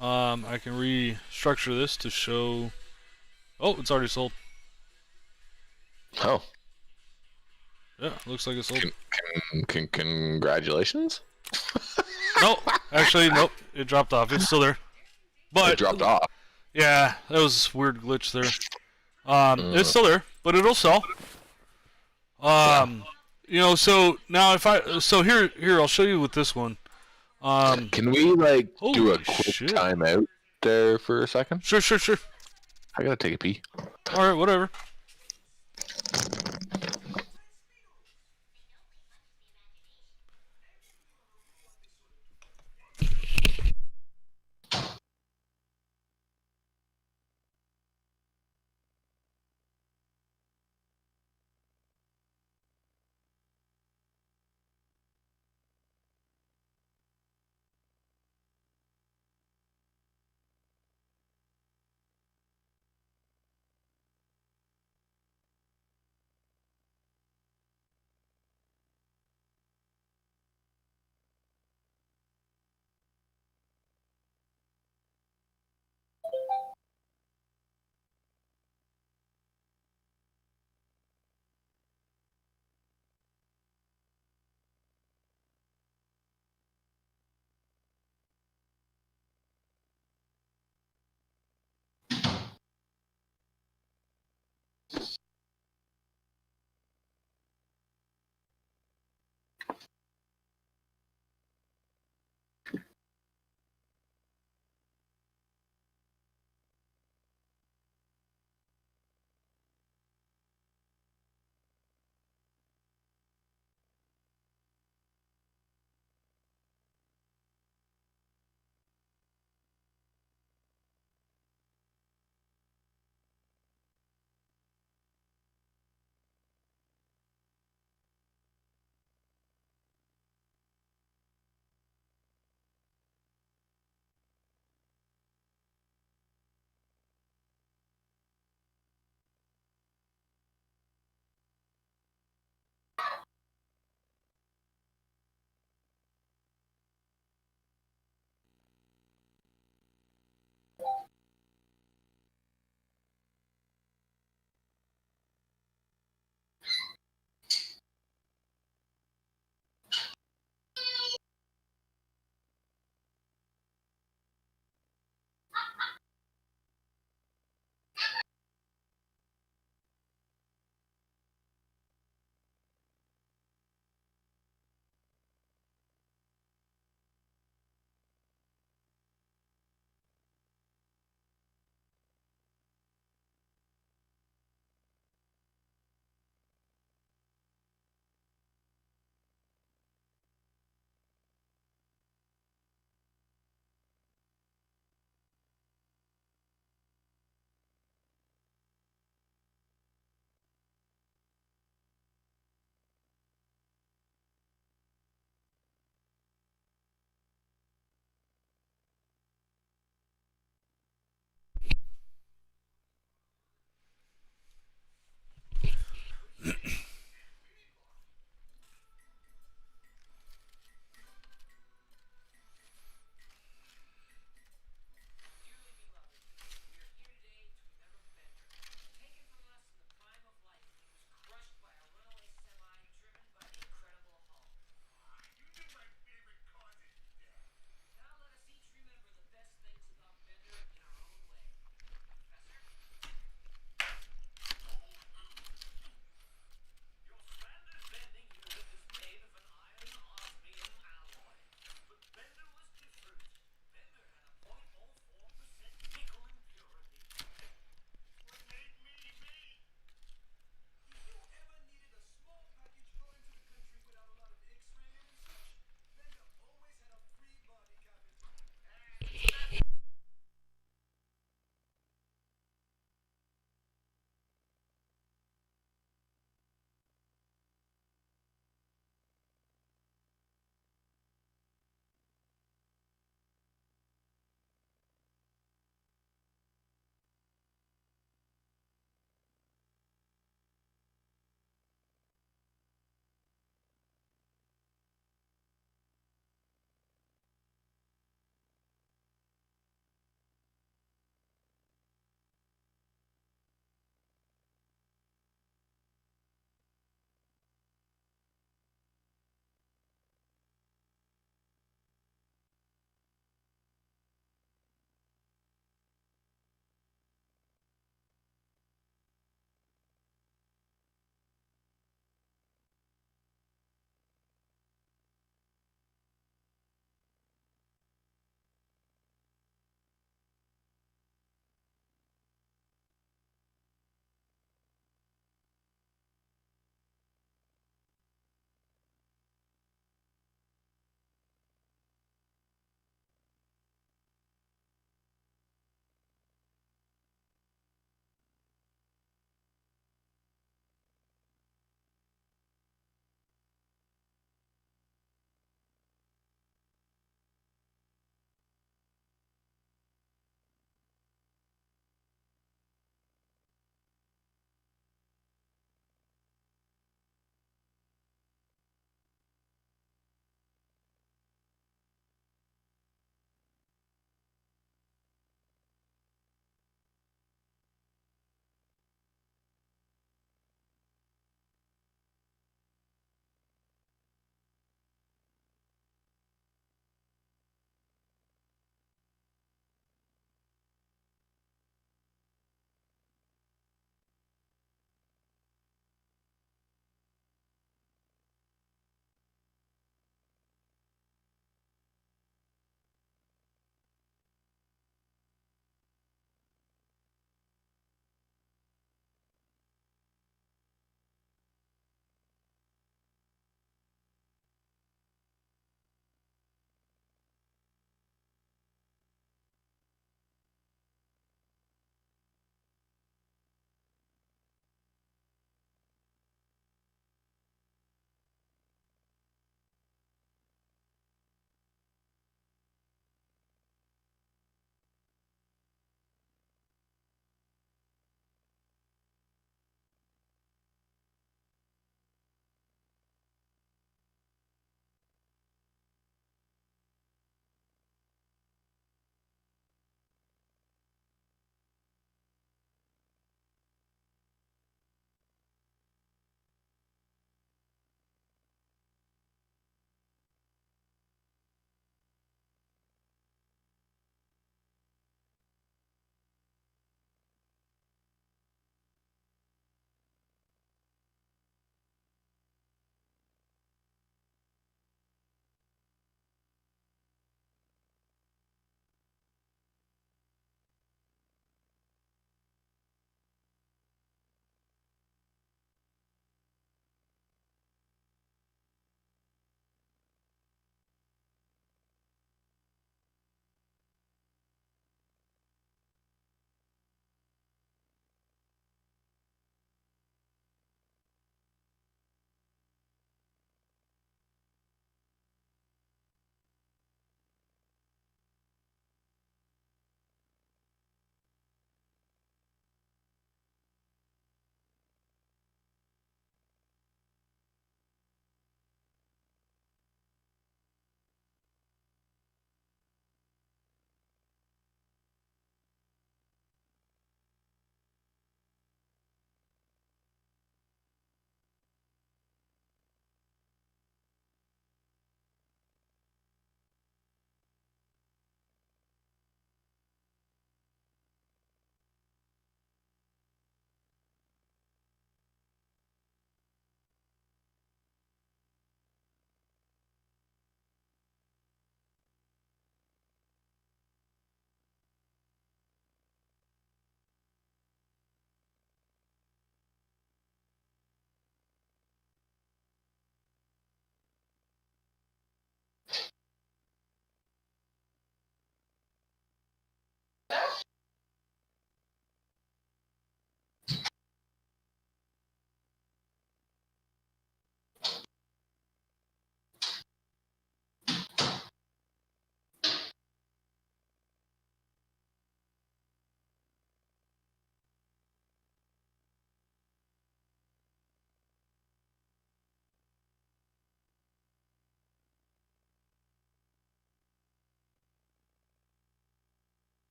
I can restructure this to show. Oh, it's already sold. Oh. Yeah, looks like it's sold. Congratulations. No, actually, nope. It dropped off. It's still there. But It dropped off. yeah, that was a weird glitch there. It's still there, but it'll sell. So now here I'll show you with this one. Can we do a holy quick shit. timeout there for a second? Sure. I gotta take a pee. All right, whatever.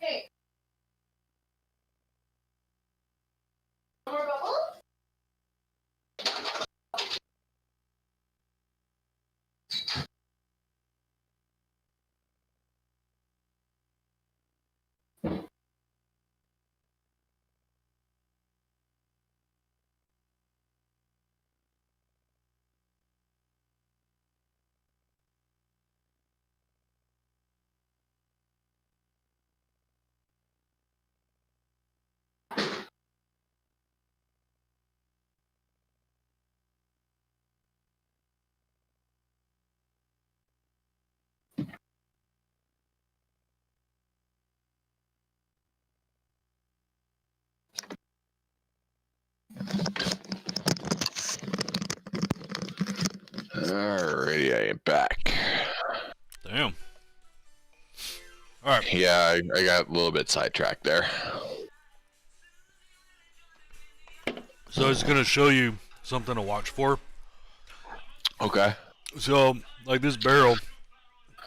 Hey. More bubbles? Alrighty, I am back. Damn. All right. Yeah, I got a little bit sidetracked there. So I was gonna show you something to watch for. Okay. So, like this barrel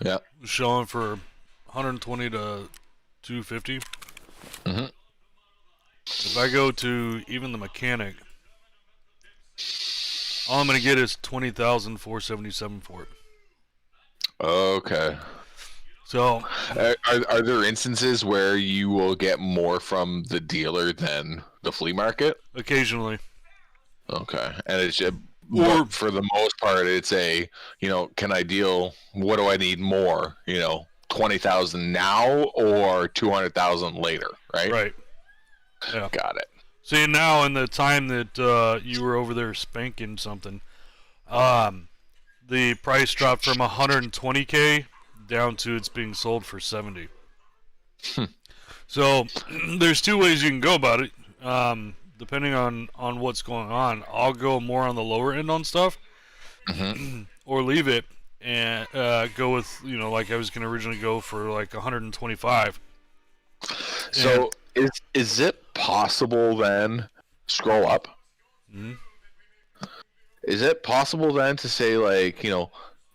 Yeah. was showing for 120 to 250. Mhm. If I go to even the mechanic, all I'm gonna get is 20,477 for it. Okay. So, Are there instances where you will get more from the dealer than the flea market? occasionally, Okay, and it's just, Or- but for the most part, it's a, can I deal? What do I need more? 20,000 now or 200,000 later? Right. right? Yeah. Got it. See, now in the time that you were over there spanking something, the price dropped from 120K down to it's being sold for 70. So there's two ways you can go about it, depending on what's going on. I'll go more on the lower end on stuff, or leave it and go with like I was gonna originally go for like 125. So is it possible then? Scroll up. Mhm. Is it possible then to say like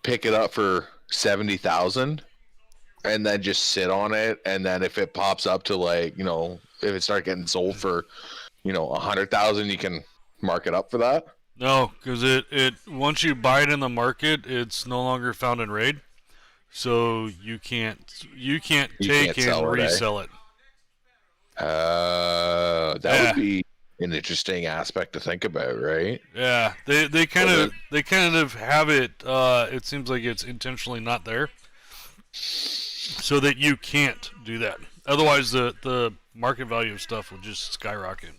pick it up for 70,000 and then just sit on it, and then if it pops up to like if it starts getting sold for 100,000, you can mark it up for that? No, because it once you buy it in the market, it's no longer found in raid, so you can't take can't and sell it, eh? resell it. That Yeah. would be an interesting aspect to think about, right? Yeah, they kind of have it. It seems like it's intentionally not there, so that you can't do that. Otherwise, the market value of stuff would just skyrocket.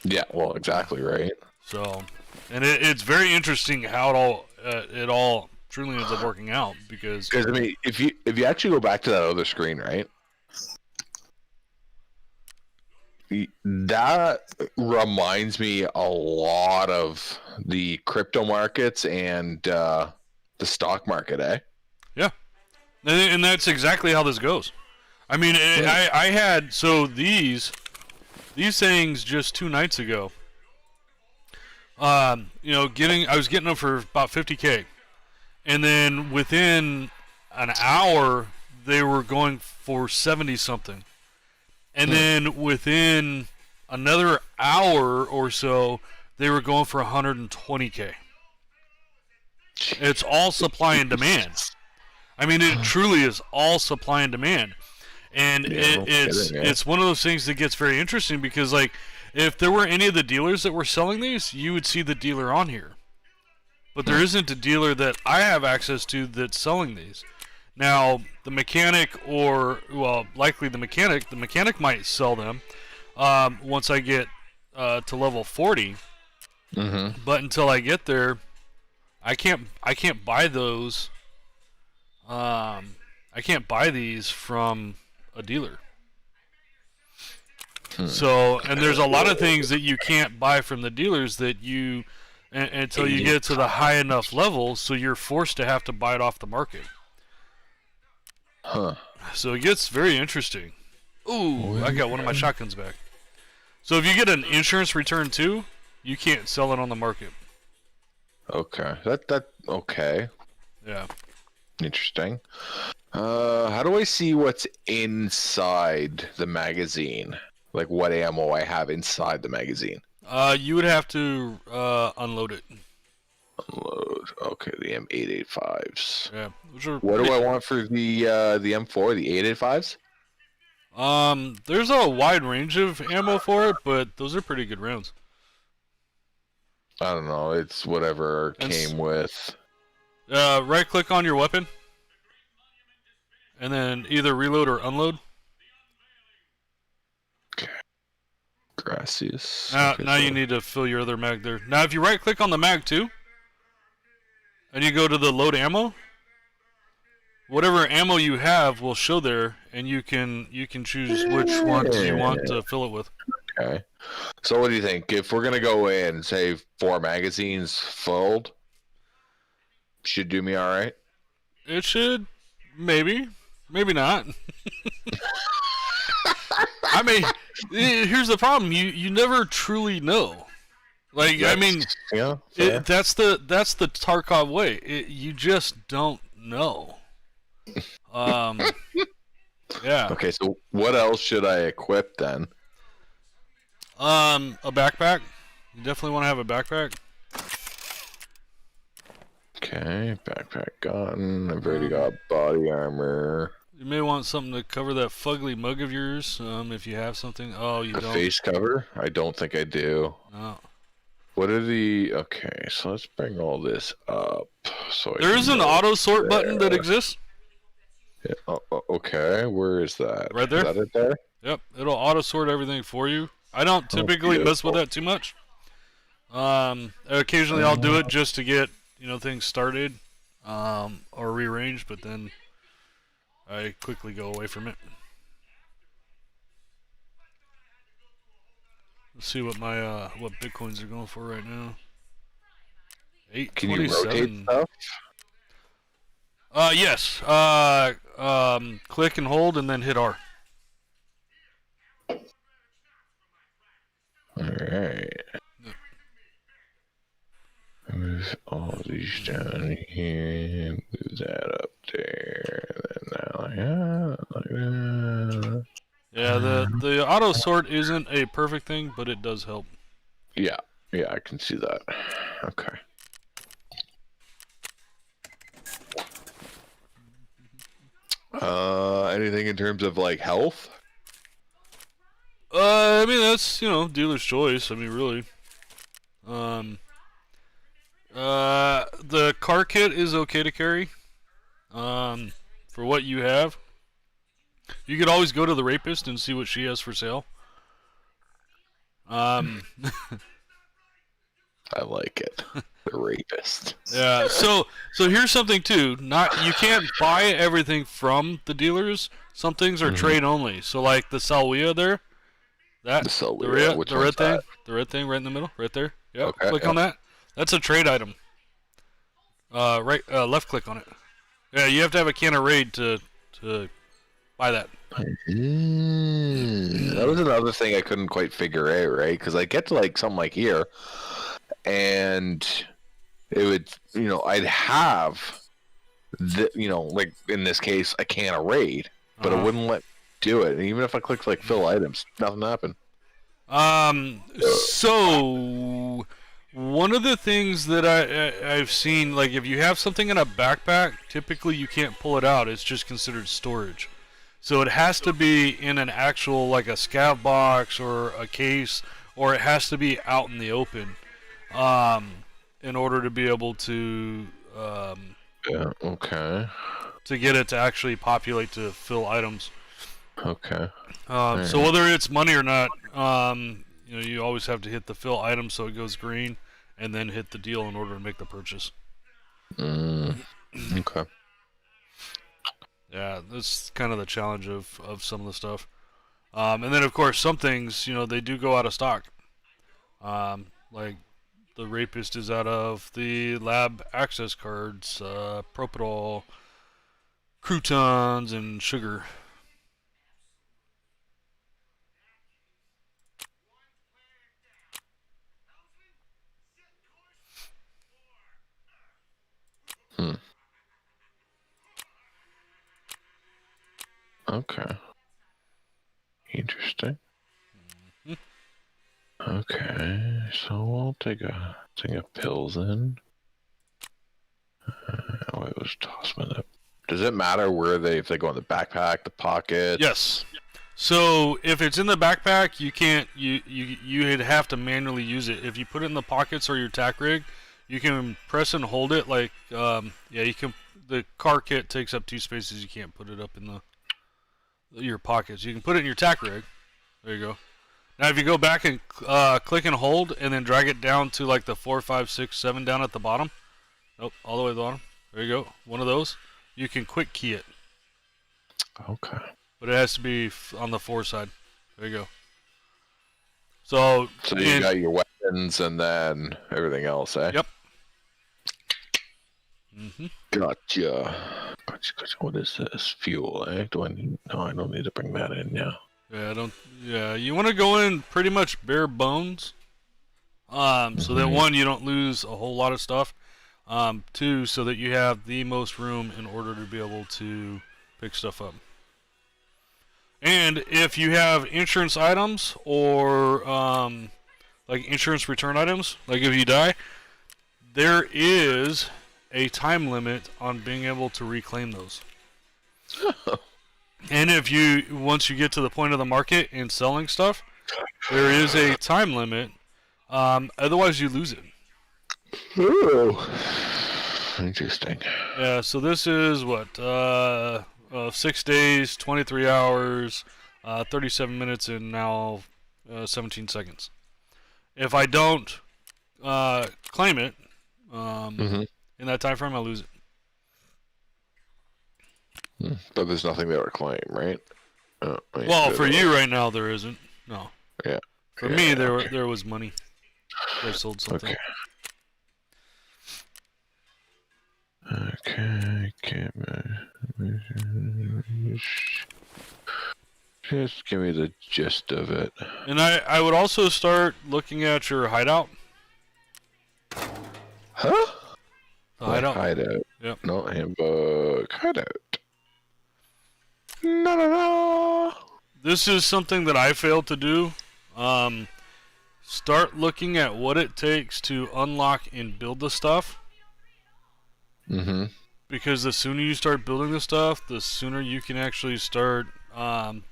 Yeah, well, exactly, right. So, and it's very interesting how it all truly ends up working out because Because I mean, if you actually go back to that other screen, right? That reminds me a lot of the crypto markets and the stock market, eh? yeah, and that's exactly how this goes. I mean, I had these things just 2 nights ago. I was getting them for about 50K, and then within an hour they were going for 70 something, and then within another hour or so they were going for 120K. It's all supply and demand. I mean, it truly is all supply and demand. And it's one of those things that gets very interesting because, like, if there were any of the dealers that were selling these, you would see the dealer on here. But there isn't a dealer that I have access to that's selling these. Now, the mechanic likely the mechanic might sell them once I get to level 40. Mm-hmm. But until I get there, I can't buy those. I can't buy these from a dealer. So, and there's a lot of things that you can't buy from the dealers that until you get to the high enough level, so you're forced to have to buy it off the market. Huh. So it gets very interesting. Ooh, I got one of my shotguns back. So if you get an insurance return too, you can't sell it on the market. Okay. Okay. Yeah. Interesting. How do I see what's inside the magazine? Like what ammo I have inside the magazine? You would have to unload it. Unload. Okay, the M885s. Yeah, those are What do pretty- I want for the M4, the 885s? There's a wide range of ammo for it, but those are pretty good rounds. I don't know. It's whatever And came with. Right click on your weapon, and then either reload or unload. Gracias. Now, Okay, now so- you need to fill your other mag there. Now, if you right click on the mag too, and you go to the load ammo, whatever ammo you have will show there, and you can choose which ones you want to fill it with. Okay. So what do you think? If we're gonna go in, say 4 magazines filled, should do me all right. It should, maybe not. I mean, here's the problem: you never truly know. Like, I mean, Yeah. fair. that's the Tarkov way. You just don't know. Yeah. Okay, so what else should I equip then? A backpack. You definitely want to have a backpack. Okay, backpack gotten. I've already got body armor. You may want something to cover that fugly mug of yours, if you have something. Oh, you The don't. face cover? I don't think I do. No. What are the... Okay, so let's bring all this up. So There is an auto sort button that there. exists. Yeah, okay, where is that? Right there. Is that it there? Yep, it'll auto sort everything for you. I don't typically mess with beautiful. that too much. Occasionally I'll do it just to get things started, or rearranged, but then I quickly go away from it. Let's see what my what bitcoins are going for right now. Can you rotate 827. stuff? Yes. Click and hold and then hit R. Alright. Move all these down here, move that up there, then now like that. Yeah, the auto sort isn't a perfect thing, but it does help. Yeah, I can see that. Okay. Anything in terms of like health? I mean that's dealer's choice. I mean really. The car kit is okay to carry. For what you have, you could always go to the rapist and see what she has for sale. I like it. The rapist. Yeah. So here's something too. You can't buy everything from the dealers. Some things are trade only. So like the Salwia there, The Salwia, which the one's red thing, that? the red thing right in the middle, right there. Yep. Okay, Click on that. That's a trade item. Left click on it. Yeah, you have to have a can of Raid to buy that. That was another thing I couldn't quite figure out, right? Because I get to like something like here, and it would, I'd have like in this case, a can of Raid, but it wouldn't let me do it. And even if I clicked like fill items, nothing happened. So one of the things that I've seen, like if you have something in a backpack, typically you can't pull it out. It's just considered storage. So it has to be in an actual, like a scav box or a case, or it has to be out in the open, in order to be able to, Yeah. Okay. to get it to actually populate to fill items. Okay. So whether it's money or not, you always have to hit the fill item so it goes green, and then hit the deal in order to make the purchase. Okay. Yeah, that's kind of the challenge of some of the stuff. And then of course some things, they do go out of stock. Like the rapist is out of the lab access cards, propofol, croutons, and sugar. Okay. Interesting. Okay, so we'll take a pills then. Oh, it was tossing it. Does it matter where if they go in the backpack, the pockets? Yes. So if it's in the backpack, you can't. You'd have to manually use it. If you put it in the pockets or your tack rig, you can press and hold it. Like yeah, you can. The car kit takes up 2 spaces. You can't put it up in your pockets. You can put it in your tack rig. There you go. Now if you go back and click and hold, and then drag it down to like the 4, 5, 6, 7 down at the bottom. Nope, all the way to the bottom. There you go. One of those. You can quick key it. Okay. But it has to be on the 4 side. There you go. So you got your weapons and then everything else, eh? Yep. Gotcha. What is this? Fuel, eh? Do I need? No, I don't need to bring that in now. Yeah, I don't. Yeah, you want to go in pretty much bare bones. So that 1, you don't lose a whole lot of stuff. 2, so that you have the most room in order to be able to pick stuff up. And if you have insurance items or like insurance return items, like if you die, there is a time limit on being able to reclaim those. And if once you get to the point of the market and selling stuff, there is a time limit. Otherwise, you lose it. Ooh. Interesting. Yeah. So this is what 6 days, 23 hours, 37 minutes, and now 17 seconds. If I don't claim it in that time frame, I lose it. But there's nothing there to claim, right? Well, for you right now, there isn't. No. Yeah. For me, there was money. I sold something. Okay. Just give me the gist of it. And I would also start looking at your hideout. Huh? The hideout. Hideout. Yep. No, handbook. Hideout. No. This is something that I failed to do. Start looking at what it takes to unlock and build the stuff. Because the sooner you start building the stuff, the sooner you can actually start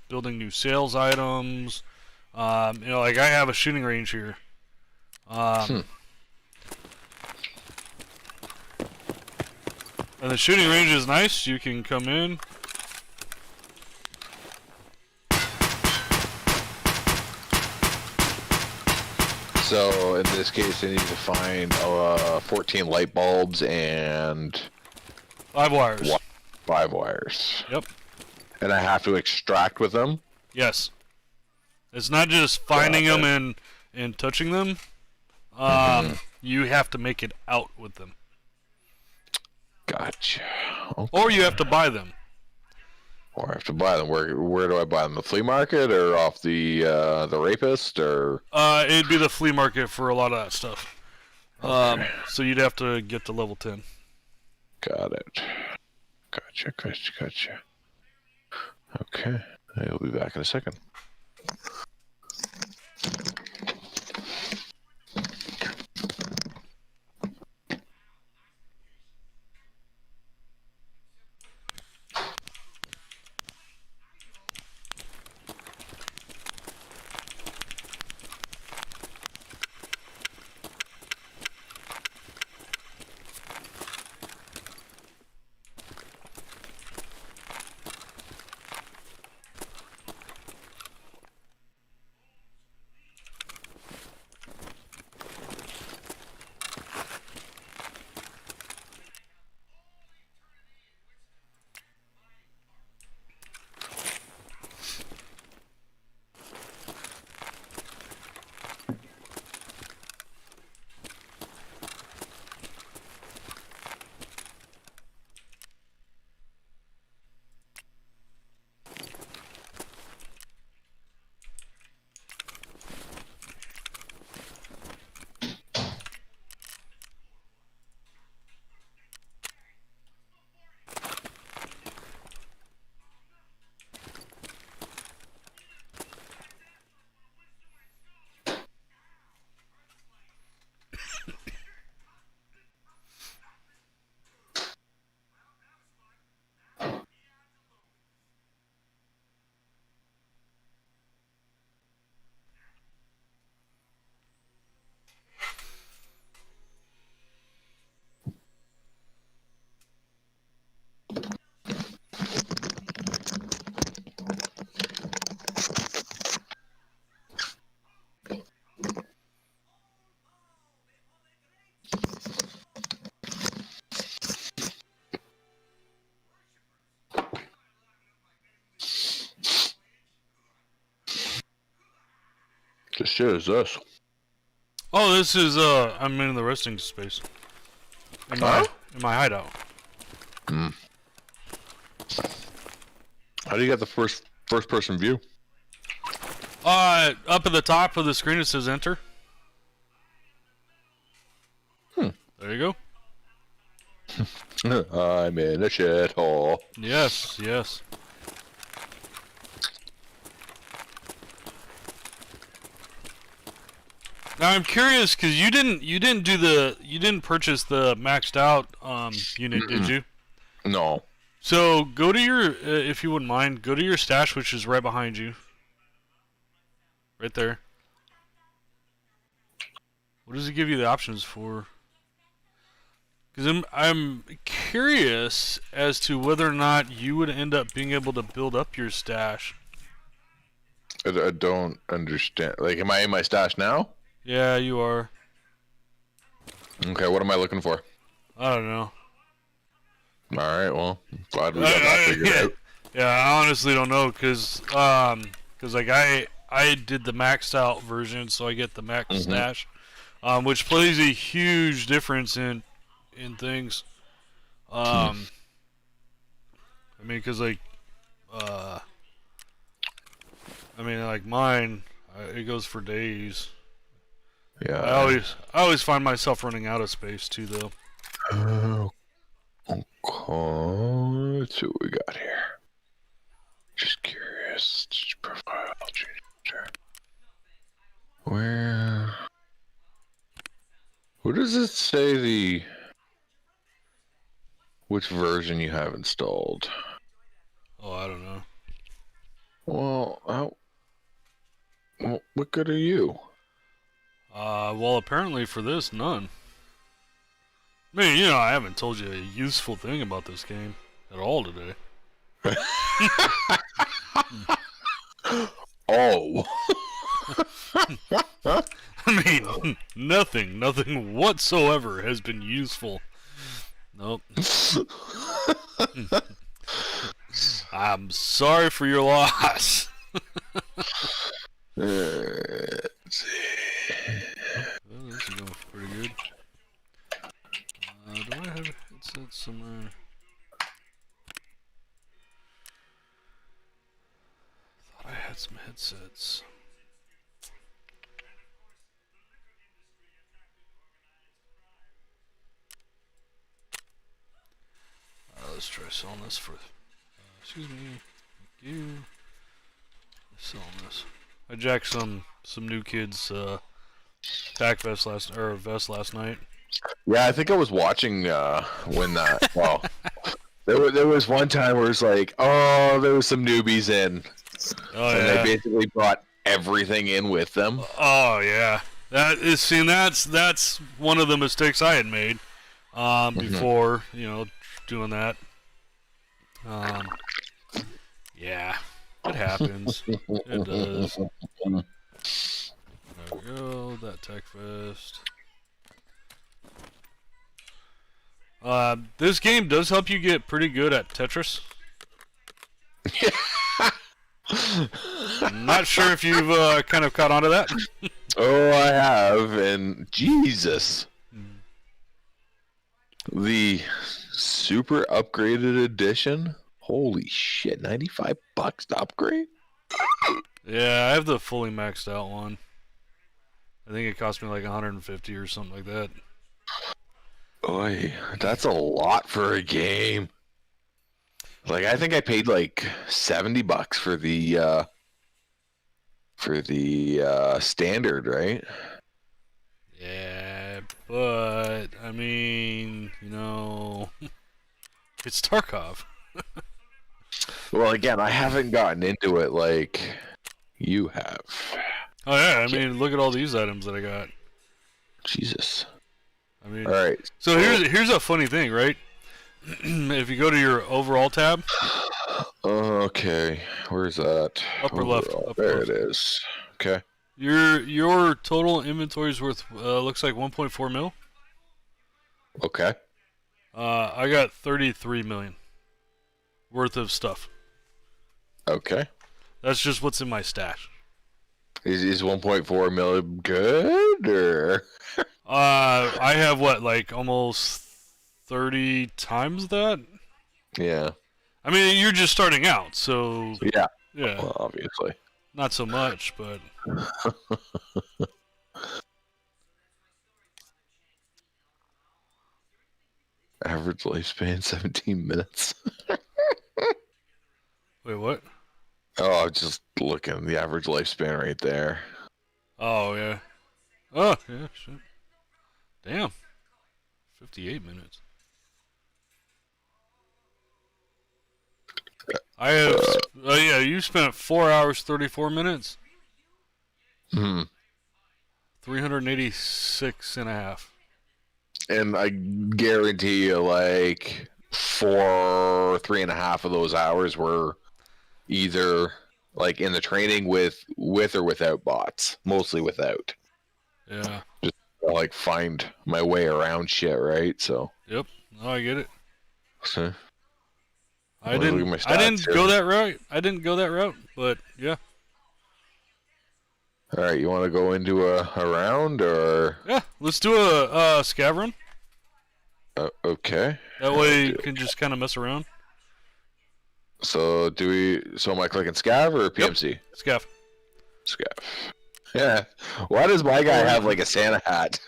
building new sales items. Like I have a shooting range here. And the shooting range is nice. You can come in. So in this case, I need to find 14 light bulbs and 5 wires. 5 wires. Yep. And I have to extract with them? Yes. It's not just finding them and touching them. You have to make it out with them. Gotcha. Okay. Or you have to buy them. Or I have to buy them. Where do I buy them? The flea market or off the rapist or? It'd be the flea market for a lot of that stuff. Okay. So you'd have to get to level 10. Got it. Gotcha. Okay. I'll be back in a second. The shit is this? Oh, this is I'm in the resting space. In my hideout. Hmm. How do you get the first person view? Up at the top of the screen it says enter. There you go. I'm in a shithole. Yes, yes. Now I'm curious because you didn't purchase the maxed out unit, did you? No. So go to your if you wouldn't mind, go to your stash, which is right behind you, right there. What does it give you the options for? Because I'm curious as to whether or not you would end up being able to build up your stash. I don't understand. Like, am I in my stash now? Yeah, you are. Okay, what am I looking for? I don't know. Alright, well, glad we got that figured out. Yeah, I honestly don't know, cause like I did the maxed out version, so I get the max stash, which plays a huge difference in things. I mean, cause like, I mean, like mine, it goes for days. Yeah. I always find myself running out of space too, though. Okay, let's see what we got here. Just curious. Profile change. Where? What does it say which version you have installed? Oh, I don't know. Well, what good are you? Well, apparently for this, none. I mean, you know, I haven't told you a useful thing about this game at all today. Oh. I mean, nothing whatsoever has been useful. Nope. I'm sorry for your loss. Let's see. Well, this is going pretty good. Do I have headsets somewhere? Thought I had some headsets. Let's try selling this for. Excuse me. Thank you. Selling this. I jacked some new kids tack vest last night. Yeah, I think I was watching when that. Well, there was one time where it's like, oh, there was some newbies in, Oh and yeah. they basically brought everything in with them. Oh yeah. That's one of the mistakes I had made before, you know, doing that. Yeah, it happens. It does. There we go. That tech vest. This game does help you get pretty good at Tetris. I'm not sure if you've kind of caught on to that. Oh, I have, and Jesus, the super upgraded edition. Holy shit, $95 to upgrade? Yeah, I have the fully maxed out one. I think it cost me like 150 or something like that. Oy, that's a lot for a game. Like, I think I paid like $70 for the standard, right? Yeah, but I mean, you know, it's Tarkov. Well, again, I haven't gotten into it like you have. Oh yeah, I mean, look at all these items that I got. Jesus. I mean, All right. so here's a funny thing, right? If you go to your overall tab, Okay, where's that? Upper left, Overall, upper there left. it is. Okay. your total inventory is worth looks like 1.4 mil. Okay. I got 33 million worth of stuff. Okay. That's just what's in my stash. Is 1.4 million good or? I have what, like almost 30 times that? Yeah. I mean, you're just starting out, so Yeah. yeah, Well, obviously. not so much, but Average lifespan 17 minutes. wait, what? Oh, just looking at the average lifespan right there. Oh yeah. Oh yeah, shit. Damn. 58 minutes. I have. Oh yeah, you spent 4 hours 34 minutes. Hmm. 386 and a half. And I guarantee you, like 3.5 of those hours were either like in the training with or without bots. Mostly without. Yeah. Just like find my way around shit, right? So. Yep. No, I get it. So I Look at my didn't. I stats didn't here. go that route. I didn't go that route, but yeah. All right, you want to go into a round or? Yeah. Let's do a scav run. Okay. That way you can just kind of mess around. So do we? So am I clicking scav or PMC? Scav. Scav. Yeah. Why does my guy have like a Santa hat?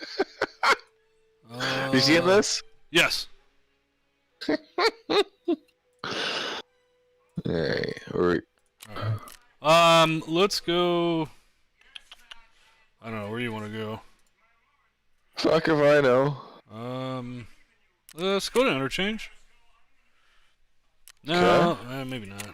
You seeing this? Yes. Hey, or Let's go. I don't know where you want to go. fuck if I know. Let's go to interchange. No, maybe not.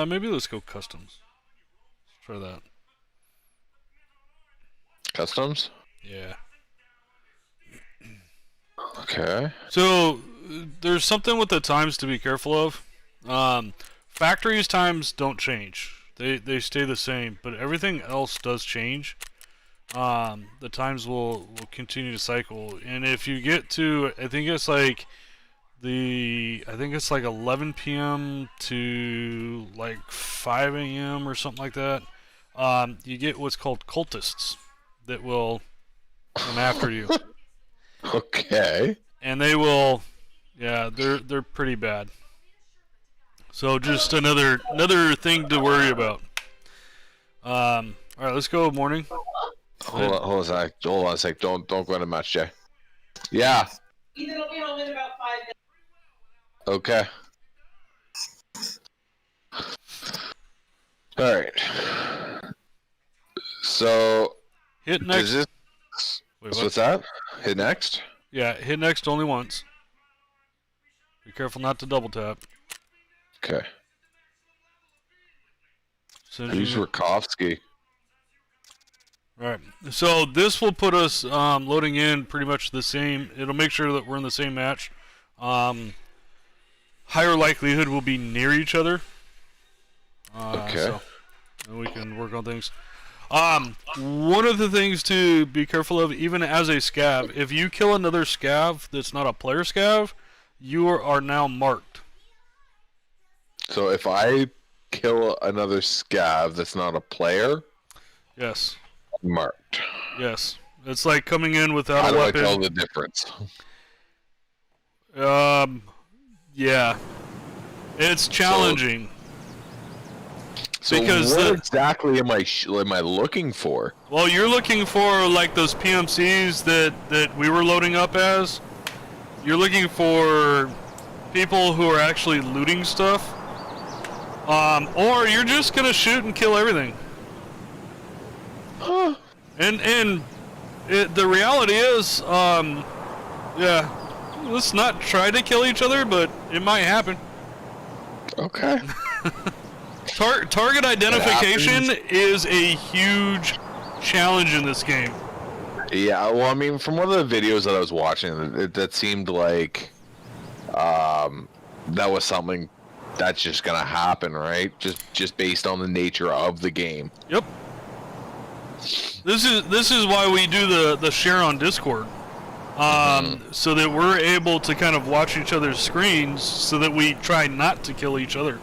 Maybe let's go customs. Let's try that. Customs. Yeah. Okay. So there's something with the times to be careful of. Factories times don't change. They stay the same, but everything else does change. The times will continue to cycle, and if you get to, I think it's like 11 p.m. to like 5 a.m. or something like that. You get what's called cultists that will come after you. Okay. And they will, yeah, they're pretty bad. So just another thing to worry about. All right, let's go morning. Hold on a sec. Hold on a sec. Don't go into match, Jay. Yeah. Ethan will be home in about 5 minutes. Okay. All right. So Hit next. is this? Wait, So what? what's that? Hit next. Yeah, hit next only once. Be careful not to double tap. Okay. So Who's Rakovsky? Alright, so this will put us loading in pretty much the same. It'll make sure that we're in the same match. Higher likelihood we'll be near each other. Okay. So then we can work on things. One of the things to be careful of, even as a scav, if you kill another scav that's not a player scav, you are now marked. So if I kill another scav that's not a player, Yes. I'm marked. Yes. It's like coming in without How a do I weapon. tell the difference? Yeah. It's challenging. So Because what exactly am I looking for? Well, you're looking for like those PMCs that we were loading up as. You're looking for people who are actually looting stuff. Or you're just gonna shoot and kill everything. Huh. And the reality is, yeah, let's not try to kill each other, but it might happen. Okay. Target identification is a huge challenge in this game. Yeah, well, I mean, from one of the videos that I was watching, that seemed like that was something that's just gonna happen, right? Just based on the nature of the game. Yep. This is why we do the share on Discord, so that we're able to kind of watch each other's screens, so that we try not to kill each other.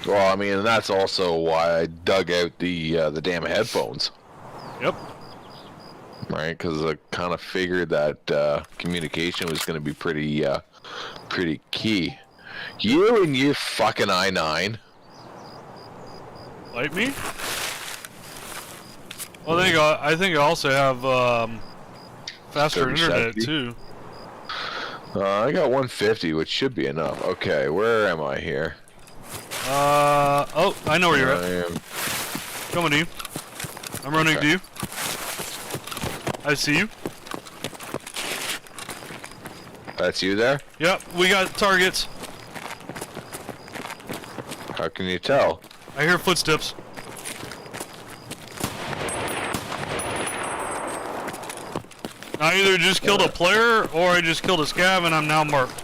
Well, I mean, that's also why I dug out the damn headphones. Yep. Right, because I kind of figured that communication was going to be pretty key. You and your fucking i9. Like me? Well, there you go. I think I also have faster internet 3070. too. I got 150, which should be enough. Okay, where am I here? Oh, I know where you're at. I am. Coming to you. I'm running to you. I see you. That's you there? Yep, we got targets. How can you tell? I hear footsteps. I either just killed a player or I just killed a scav and I'm now marked.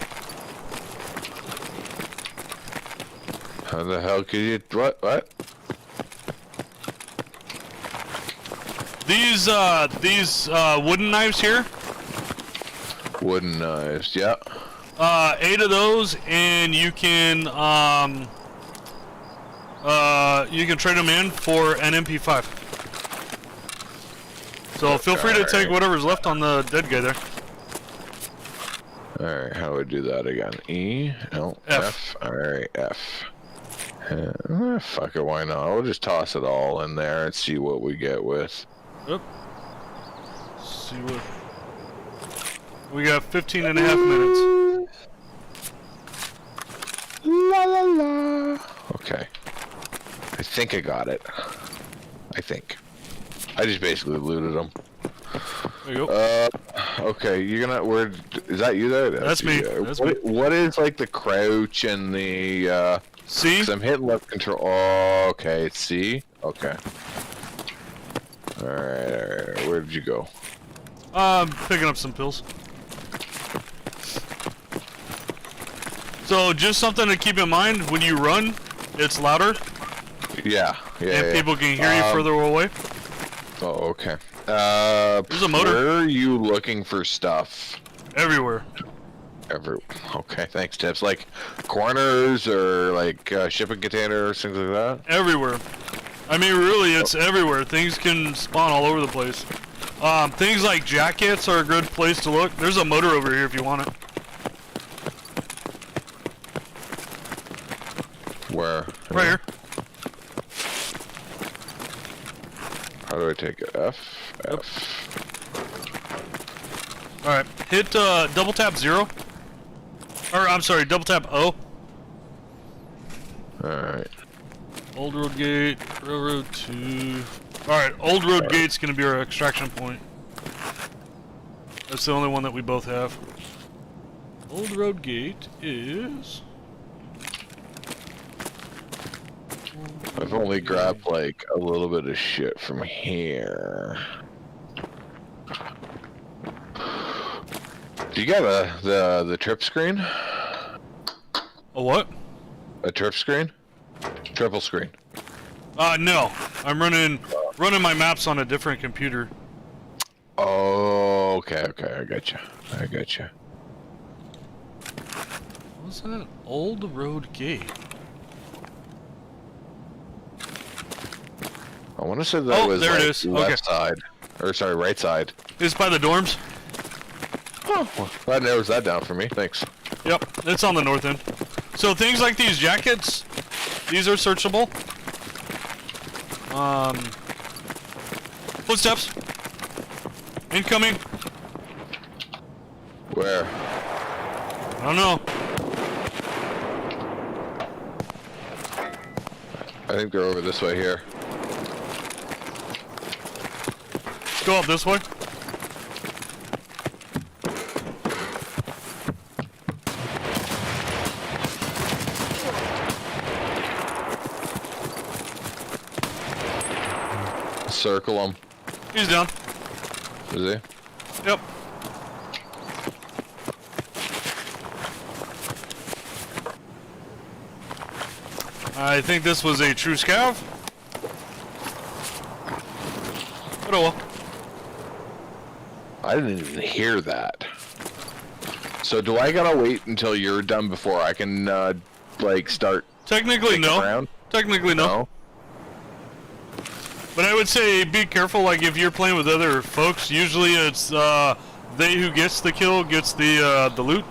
How the hell could you... What? These wooden knives here, Wooden knives, yeah. 8 of those, and you can trade them in for an MP5. So feel free to take whatever's left on the dead guy there. Alright, how would I do that again? E? No, F. F. Alright, F. Fuck it, why not? We'll just toss it all in there and see what we get with. Yep. See what... We got 15 and a half minutes. La la la. Okay. I think I got it. I think. I just basically looted them. There you go. Okay, you're gonna... Where... Is that you there? That's me. You. That's me. What is, like, the crouch and the, See? Because I'm hitting left control. Oh, okay, it's C? Okay. Alright. Where did you go? Picking up some pills. So, just something to keep in mind, when you run, it's louder, Yeah. and people can hear you further away. Oh, okay. There's a motor. Where are you looking for stuff? Everywhere. Okay, thanks, Tips. Like corners or like shipping containers, things like that? Everywhere. I mean, really, it's everywhere. Things can spawn all over the place. Things like jackets are a good place to look. There's a motor over here if you want it. Where? Right here. How do I take it? F? Yep. F. Alright, hit double tap 0. Or, I'm sorry, double tap O. Alright. Old Road Gate, Railroad 2. Alright, Old Road Gate's gonna be our extraction point. That's the only one that we both have. Old Road Gate is... I've only grabbed like a little bit of shit from here. Do you got the trip screen? A what? A trip screen? Triple screen. No. I'm running my maps on a different computer. Oh, okay, I gotcha. What's that? Old Road Gate. I want to say that was there like it is. left side, or sorry, right side. It's by the dorms. Oh, well, that narrows that down for me. Thanks. Yep, it's on the north end. So things like these jackets, these are searchable. Footsteps. Incoming. Where? I don't know. I think they're over this way here. Let's go up this way. Circle him. He's down. Is he? Yep. I think this was a true scav. But oh well. I didn't even hear that. So do I gotta wait until you're done before I can, like, start? Technically, no. Around? Technically, no. But I would say be careful. Like if you're playing with other folks, usually it's they who gets the kill gets the loot.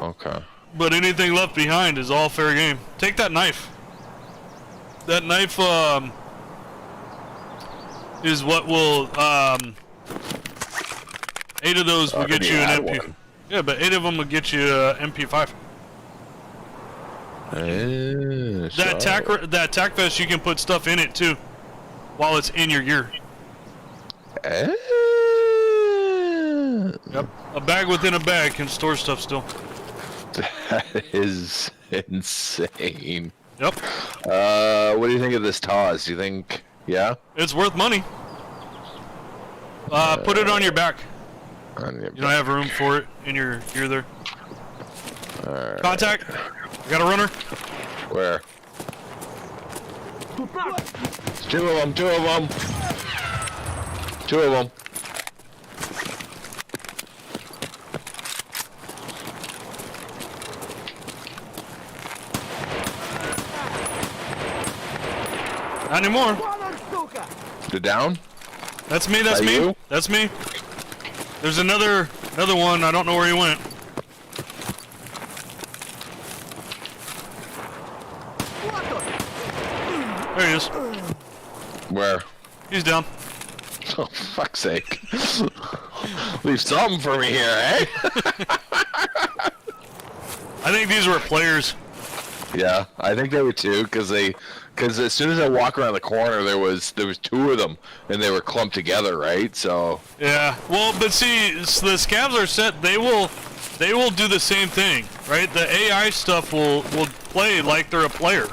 Okay. But anything left behind is all fair game. Take that knife. That knife is what will 8 of those will get you an MP. One. Yeah, but 8 of them will get you MP5. That tac vest, you can put stuff in it too, while it's in your gear. Yep, a bag within a bag can store stuff still. That is insane. Yep. What do you think of this TOS? Do you think, yeah? It's worth money. Put it on your back. You don't have room for it in your gear there. Right. Contact. I got a runner. Where? Two of them. Two of them. Two of them. Not anymore. They're down? That's me. That's That me. you? That's me. There's another one. I don't know where he went. There he is. Where? He's down. Oh, fuck's sake. Leave something for me here, eh? I think these were players. Yeah, I think they were too, because as soon as I walk around the corner, there was 2 of them, and they were clumped together, right? So Yeah. Well, but see, the scavs are set. They will do the same thing, right? The AI stuff will play like they're a player.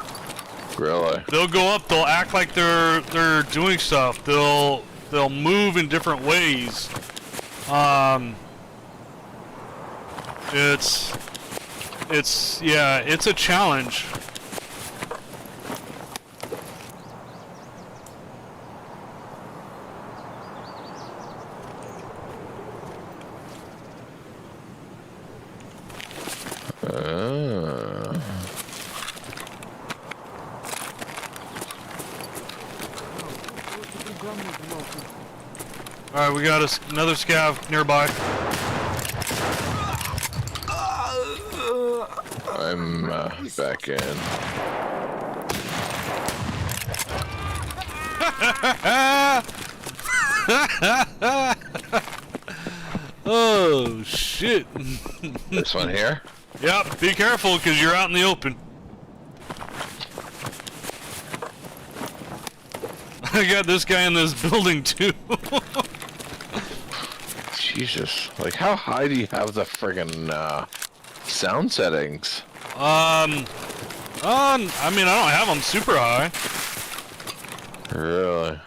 really, They'll go up. They'll act like they're doing stuff. They'll move in different ways. It's a challenge. All right, we got another scav nearby. I'm back in. Oh shit! This one here. Yep, be careful because you're out in the open. I got this guy in this building too. Jesus, like how high do you have the friggin' sound settings? I mean, I don't have them super high. Really?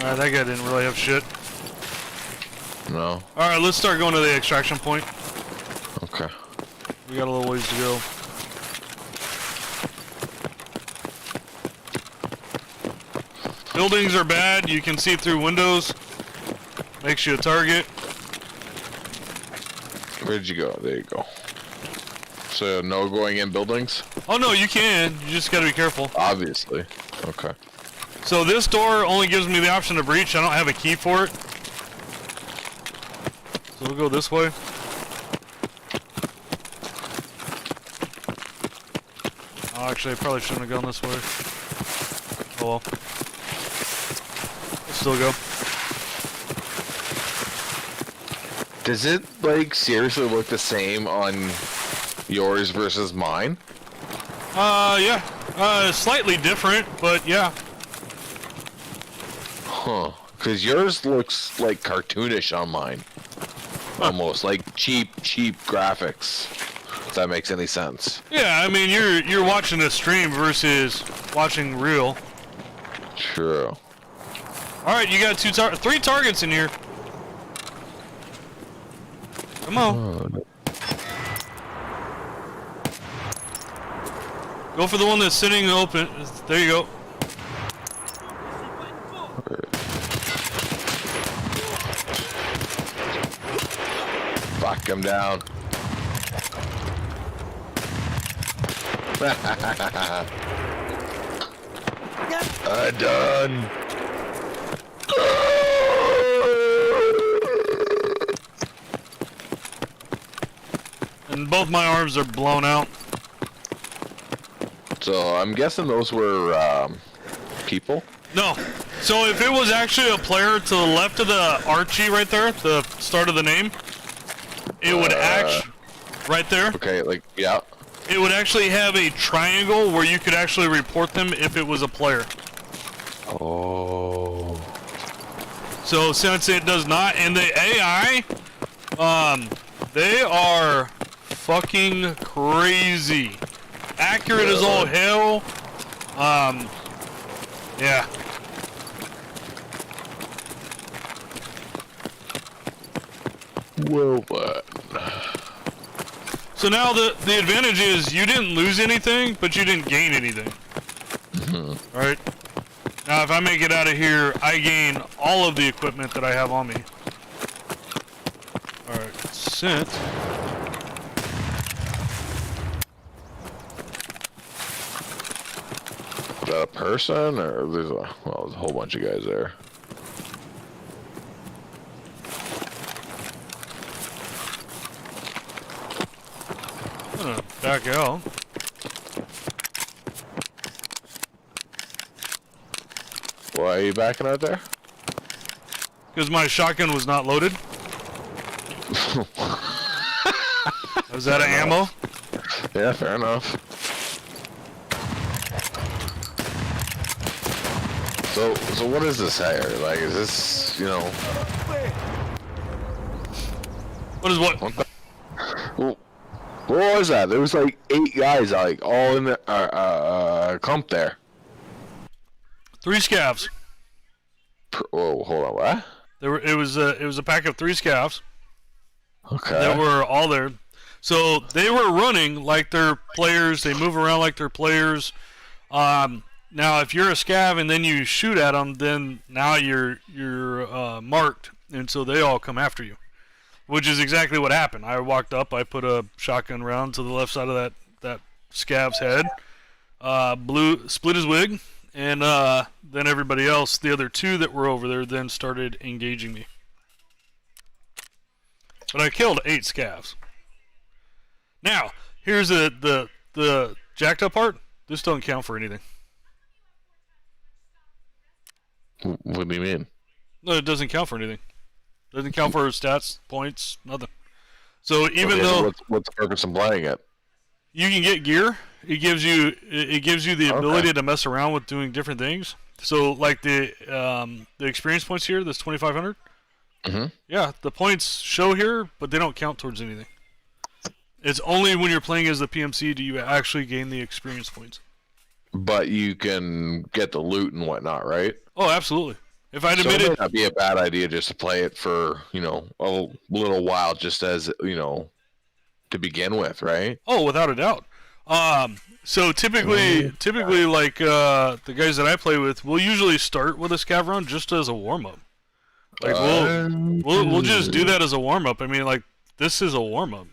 Alright, that guy didn't really have shit. No. Alright, let's start going to the extraction point. Okay. We got a little ways to go. Buildings are bad. You can see through windows. Makes you a target. Where'd you go? There you go. So no going in buildings? Oh no, you can. You just gotta be careful. Obviously. Okay. So this door only gives me the option to breach. I don't have a key for it. So we'll go this way. Oh, actually, I probably shouldn't have gone this way. Oh well. Let's still go. Does it, like, seriously look the same on yours versus mine? Yeah. Slightly different, but yeah. Huh. Because yours looks, like, cartoonish on mine. Almost. Like, cheap graphics. If that makes any sense. Yeah, I mean, you're watching a stream versus watching real. True. Alright, you got 3 targets in here. Come on. Go for the one that's sitting open. There you go. Fuck, I'm down. Done. And both my arms are blown out. So I'm guessing those were people. No. So if it was actually a player to the left of the Archie right there, the start of the name, it would right there. Okay, like yeah. It would actually have a triangle where you could actually report them if it was a player. Oh. So since it does not, and the AI, they are fucking crazy. Accurate as all hell. Yeah. Well, what? So now the advantage is you didn't lose anything, but you didn't gain anything. Mm-hmm. Alright? Now if I make it out of here, I gain all of the equipment that I have on me. Alright, sent. Is that a person, or there's a whole bunch of guys there? I'm gonna back out. Why are you backing out there? Because my shotgun was not loaded. Was that an ammo? Yeah, fair enough. So what is this here? Like, is this, you know? What is what? Well, what was that? There was like 8 guys, like all in the clump there. 3 scavs. Whoa, hold on, what? It was a pack of 3 scavs Okay. that were all there. So they were running like they're players. They move around like they're players. Now, if you're a scav and then you shoot at them, then now you're marked, and so they all come after you, which is exactly what happened. I walked up, I put a shotgun round to the left side of that scav's head, split his wig, and then everybody else, the other 2 that were over there, then started engaging me. But I killed 8 scavs. Now, here's the jacked up part. This doesn't count for anything. What do you mean? No, it doesn't count for anything. It doesn't count for stats, points, nothing. So even though what's the purpose of playing it? you can get gear, it gives you the ability to mess around with doing different things. So like the experience points here, this 2,500. Mm-hmm. Yeah, the points show here, but they don't count towards anything. It's only when you're playing as the PMC do you actually gain the experience points. But you can get the loot and whatnot, right? Oh, absolutely. If I'd So admitted, it might not be a bad idea just to play it for, you know, a little while, just as, you know, to begin with, right? oh, without a doubt. So typically, like the guys that I play with, we'll usually start with a scav round just as a warm up. Like we'll just do that as a warm up. I mean, like this is a warm up.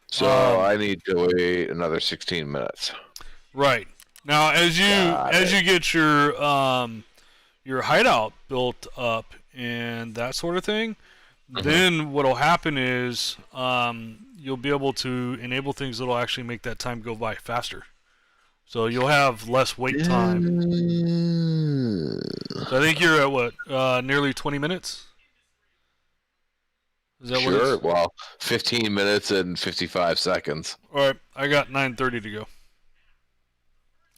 So I need to wait another 16 minutes. Right. Now, as you get your hideout built up and that sort of thing, then what'll happen is you'll be able to enable things that'll actually make that time go by faster. So you'll have less wait time. So I think you're at what, nearly 20 minutes? Is that Sure. Well, 15 minutes and 55 seconds. All right, I got 9:30 to go.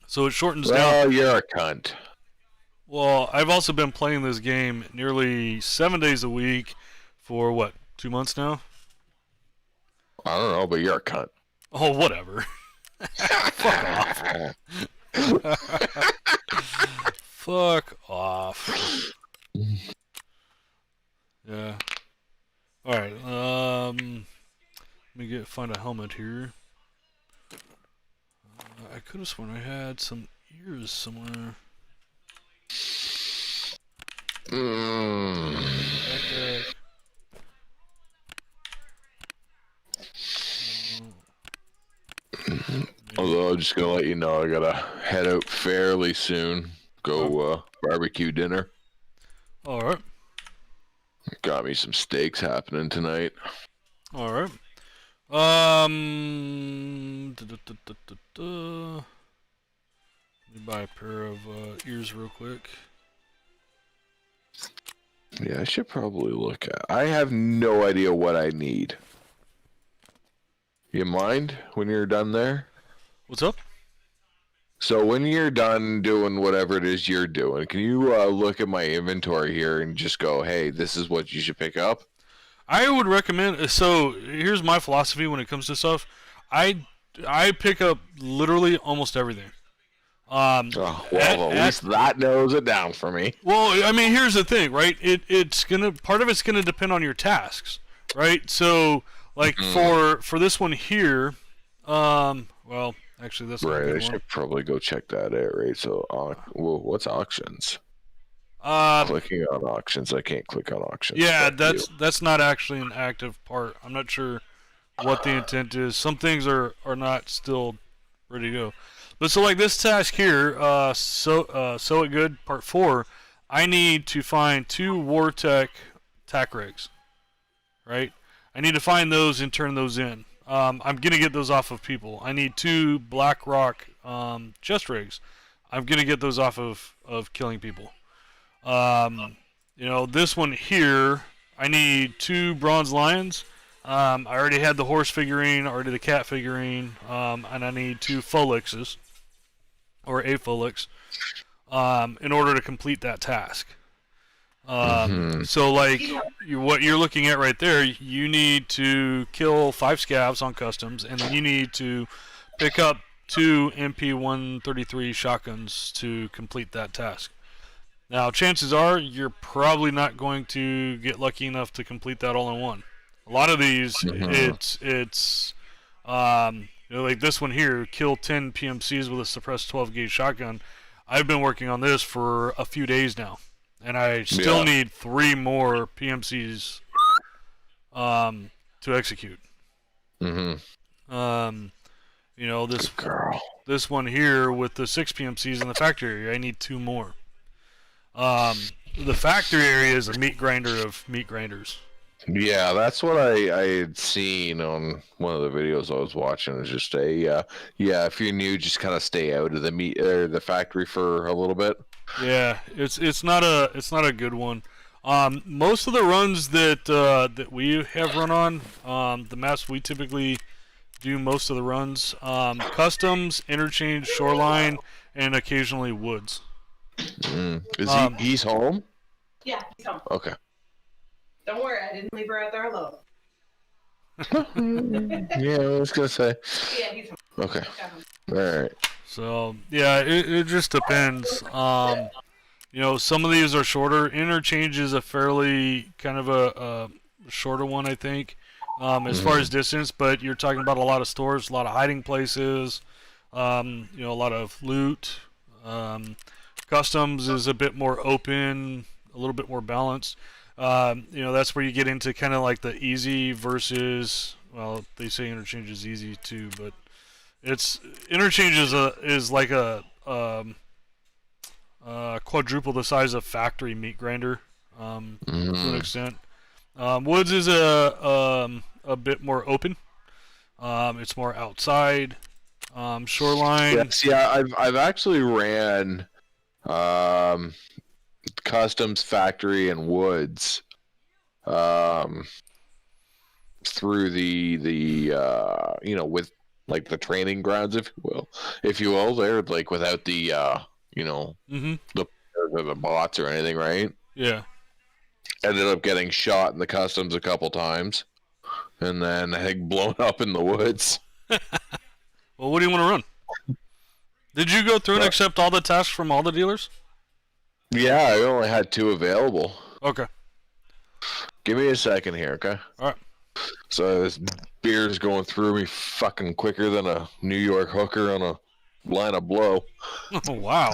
So it shortens down. Well, you're a cunt. Well, I've also been playing this game nearly 7 days a week for what, 2 months now? I don't know, but you're a cunt. Oh, whatever. Fuck off. Fuck off. Yeah. Alright, let me find a helmet here. I could have sworn I had some ears somewhere. Backpack. Although I'm just gonna let you know I gotta head out fairly soon. Go barbecue dinner. All right. Got me some steaks happening tonight. All right. Let me buy a pair of ears real quick. Yeah, I should probably look at. I have no idea what I need. You mind when you're done there? What's up? So when you're done doing whatever it is you're doing, can you look at my inventory here and just go, hey, this is what you should pick up? I would recommend. So here's my philosophy when it comes to stuff. I pick up literally almost everything. Oh, well, at least that narrows it down for me. Well, I mean, here's the thing, right? It's gonna part of it's gonna depend on your tasks, right? So, like for this one here, well, actually, that's not a Right. good I one. should probably go check that out. Right. So, well, what's auctions? Clicking on auctions, I can't click on auctions. Yeah, that's not actually an active part. I'm not sure what the intent is. Some things are not still ready to go. But so like this task here, so it good part 4, I need to find 2 Wartech tac rigs, right? I need to find those and turn those in. I'm gonna get those off of people. I need 2 BlackRock chest rigs. I'm gonna get those off of killing people. You know, this one here, I need 2 bronze lions. I already had the horse figurine, already the cat figurine, and I need 2 Folixes, or a Folix, in order to complete that task. So, like, what you're looking at right there, you need to kill 5 scavs on customs, and then you need to pick up 2 MP133 shotguns to complete that task. Now, chances are you're probably not going to get lucky enough to complete that all in one. A lot of these, it's you know, like this one here, kill 10 PMCs with a suppressed 12 gauge shotgun. I've been working on this for a few days now, and I still need 3 more PMCs to execute. You know, this one here with the 6 PMCs in the factory area, I need 2 more. The factory area is a meat grinder of meat grinders. Yeah, that's what I had seen on one of the videos I was watching. It was just if you're new, just kind of stay out of the meat or the factory for a little bit. Yeah, it's not a good one. Most of the runs that we have run on, the maps we typically do most of the runs, customs, interchange, shoreline, and occasionally woods. Is he's home? Yeah, he's home. Okay. Don't worry, I didn't leave her out there alone. Yeah, I was gonna say. Yeah, he's home. Okay. All right. So yeah, it just depends. You know, some of these are shorter. Interchange is a fairly kind of a shorter one, I think, as far as distance. But you're talking about a lot of stores, a lot of hiding places. You know, a lot of loot. Customs is a bit more open, a little bit more balanced. You know, that's where you get into kind of like the easy versus, well, they say interchange is easy too, but interchange is like a quadruple the size of factory meat grinder, to an extent. Woods is a bit more open. It's more outside. Shoreline. Yeah, I've actually ran customs, factory, and woods through the you know, with like the training grounds, if you will, they're like without the you know, the bots or anything, right? Yeah. Ended up getting shot in the customs a couple times, and then I think blown up in the woods. Well, what do you want to run? Did you go through and accept all the tasks from all the dealers? Yeah, I only had 2 available. Okay. Give me a second here, okay? Alright. So this beer's going through me fucking quicker than a New York hooker on a line of blow. Oh, wow.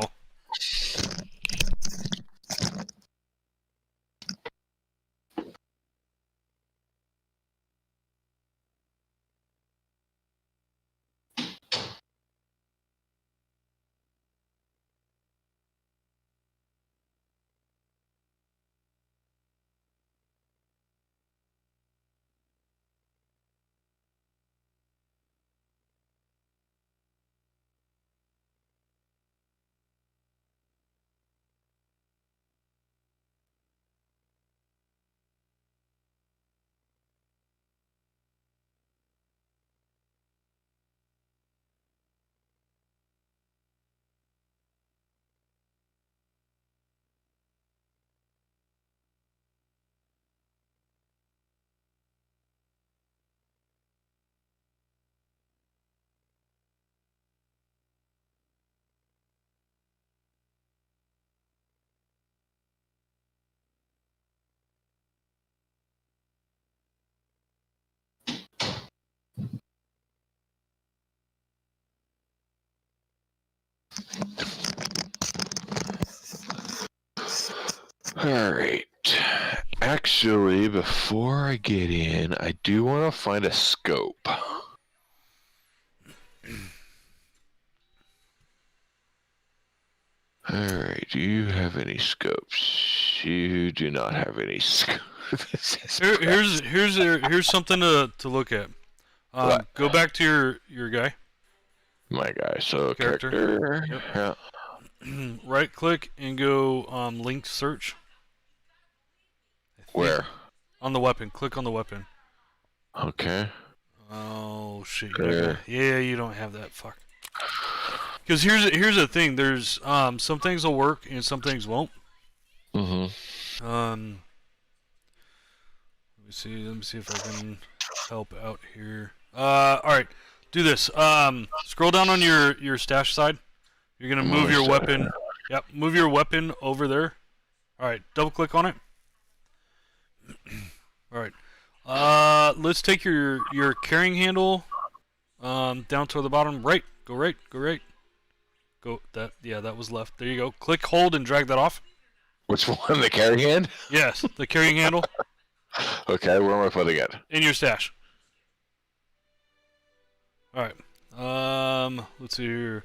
Alright. Actually, before I get in, I do want to find a scope. Alright, do you have any scopes? You do not have any scopes. Here's something to look at. What? Go back to your guy. My guy, so Character. character. Yep. Yeah. Right click and go link search. Where? On the weapon. Click on the weapon. Okay. Oh shit! There. Yeah, you don't have that. Fuck. Because here's the thing. There's some things will work and some things won't. Mm-hmm. Let me see if I can help out here. All right, do this. Scroll down on your stash side. You're gonna move your weapon. Yep, move your weapon over there. All right, double click on it. All right. Let's take your carrying handle down toward the bottom. Right. Go right. Go right. Go that. Yeah, that was left. There you go. Click, hold, and drag that off. Which one? The carry hand? Yes, the carrying handle. Okay, where am I putting it? In your stash. All right. Let's see here.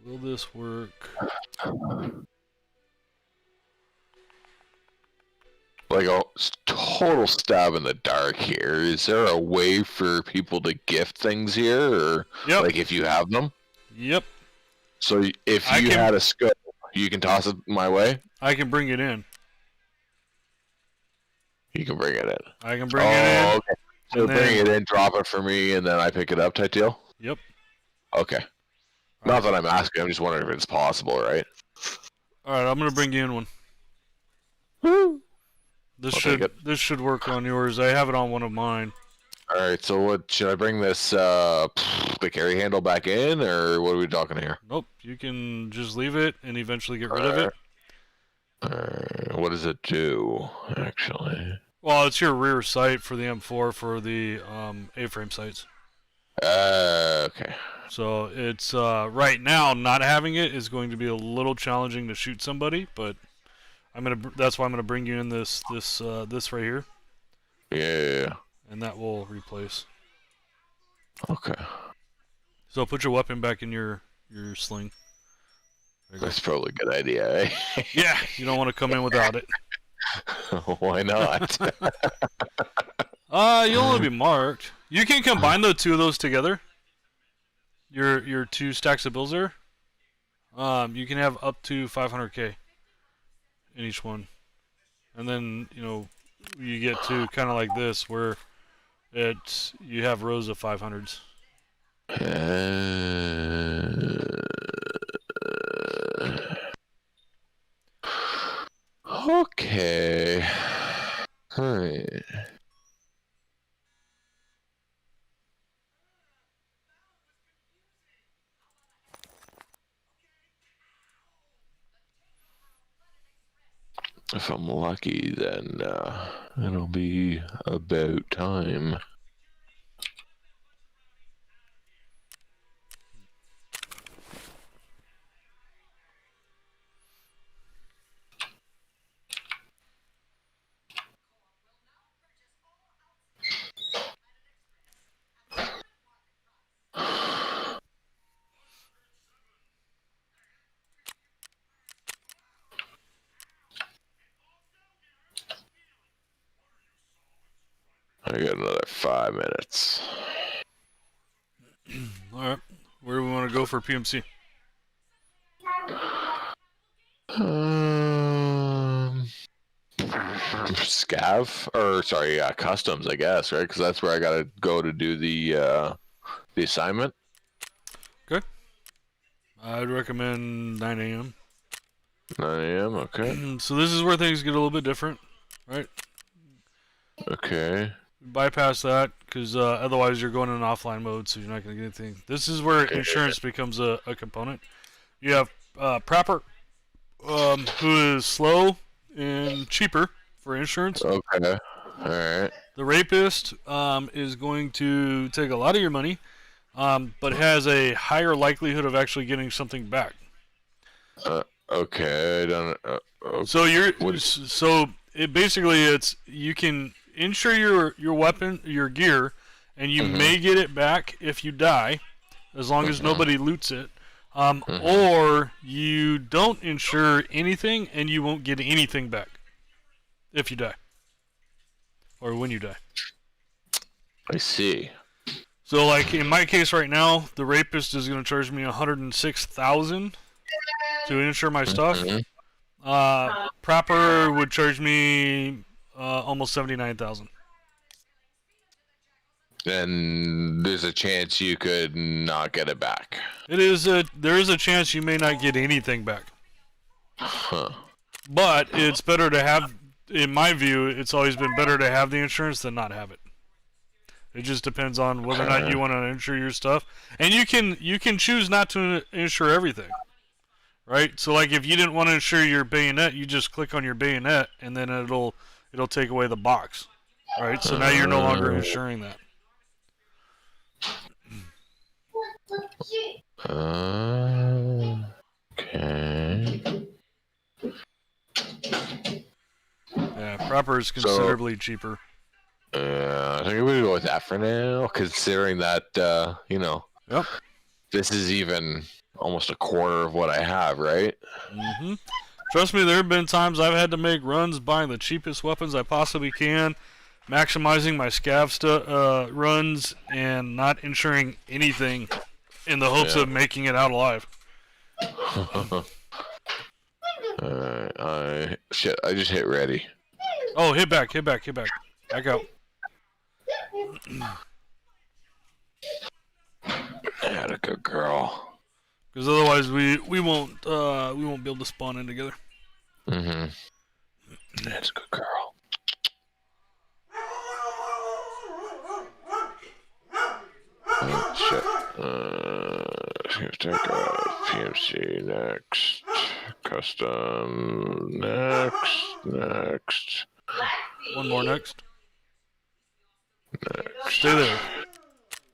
Will this work? Like a total stab in the dark here. Is there a way for people to gift things here, or Yep. like if you have them? Yep. So if you had a scope, you can toss it my way. I can bring it in. You can bring it in. I can bring it in. Okay. So bring it in, drop it for me, and then I pick it up type deal? Yep. Okay. Not that I'm asking, I'm just wondering if it's possible, right? Alright, I'm gonna bring you in one. Woo! This should work on yours. I have it on one of mine. Alright, so what should I bring this the carry handle back in, or what are we talking here? Nope, you can just leave it and eventually get rid of it. What does it do, actually? Well, it's your rear sight for the M4 for the A-frame sights. Okay. So it's right now not having it is going to be a little challenging to shoot somebody, but that's why I'm gonna bring you in this right here. Yeah. And that will replace. Okay. So put your weapon back in your sling. That's probably a good idea, eh? Yeah, you don't want to come in without it. Why not? You'll only be marked. You can combine the two of those together. Your two stacks of bills there. You can have up to 500k in each one, and then you get to kind of like this where you have rows of 500s. Okay. Alright. If I'm lucky, then it'll be about time. I got another 5 minutes. All right. Where do we want to go for PMC? Scav, or sorry, customs, I guess, right? Because that's where I gotta go to do the assignment. Okay. I'd recommend 9 a.m. 9 a.m. Okay. So this is where things get a little bit different, right? Okay. Bypass that because otherwise you're going in offline mode, so you're not going to get anything. This is where insurance becomes a component. You have Prapper, who is slow and cheaper for insurance. Okay. All right. The rapist is going to take a lot of your money, but has a higher likelihood of actually getting something back. Okay. I don't. Okay. So it basically you can insure your weapon, your gear, and you may get it back if you die, as long as nobody loots it. Or you don't insure anything and you won't get anything back if you die. Or when you die. I see. So like in my case right now, the rapist is going to charge me $106,000 to insure my stuff. Proper would charge me almost $79,000. And there's a chance you could not get it back. There is a chance you may not get anything back. Huh. But it's better to have, in my view, it's always been better to have the insurance than not have it. It just depends on whether or not you want to insure your stuff, and you can choose not to insure everything, right? So like if you didn't want to insure your bayonet, you just click on your bayonet, and then it'll take away the box, right? So now you're no longer insuring that. Okay. Yeah, proper is considerably cheaper. I think we're gonna go with that for now, considering that Yep. this is even almost a quarter of what I have, right? Mm-hmm. Trust me, there have been times I've had to make runs buying the cheapest weapons I possibly can, maximizing my scav runs, and not insuring anything in the hopes of making it out alive. I just hit ready. Oh, hit back. Back out. Had a good girl. Because otherwise we won't be able to spawn in together. Mm-hmm. That's a good girl. Oh, shit. Here's PMC next. Custom next. One more next. Stay there.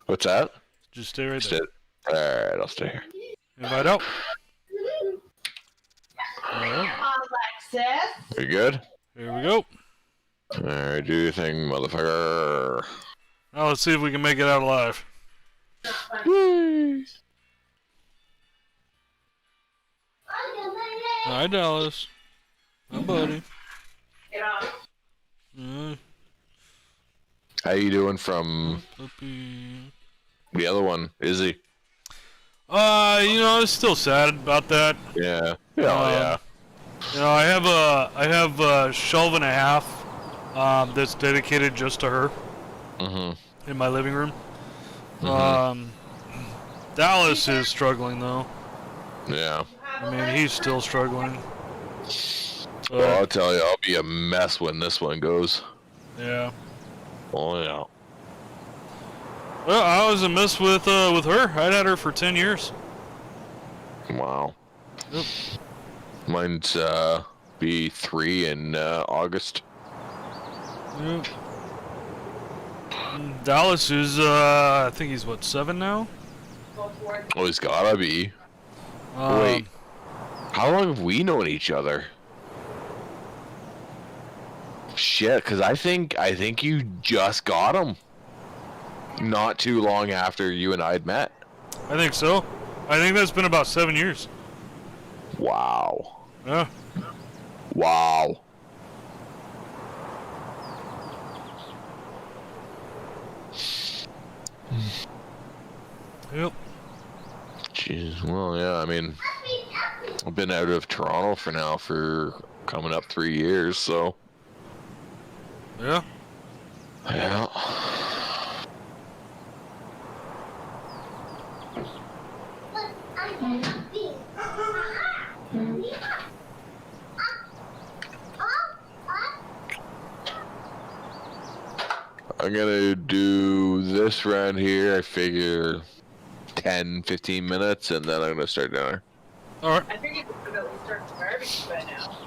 What's that? Just stay right there. Alright, I'll stay here. Invite out. Alright. Alexis. You good? Here we go. Alright, do your thing, motherfucker. Now let's see if we can make it out alive. Hi, Dallas. Hi, buddy. Get off. How you doing from Puppy. the other one, Izzy? It's still sad about that. Yeah. Yeah. I have a shelf and a half that's dedicated just to her in my living room. Dallas is struggling though. Yeah. I mean, he's still struggling. Well, I'll tell you, I'll be a mess when this one goes. Yeah. Oh yeah. Well, I was a mess with her. I'd had her for 10 years. Wow. Yep. Mine's be 3 in August. Yep. Dallas is I think he's 7 now. Oh, he's gotta be. Wait. How long have we known each other? Shit, because I think you just got him. Not too long after you and I had met. I think so. I think that's been about 7 years. Wow. Yeah. Wow. I've been out of Toronto for coming up 3 years, so Yeah. yeah. I'm gonna do this round here, I figure 10-15 minutes, and then I'm gonna start dinner. Alright. I figured we could at least start the barbecue by now.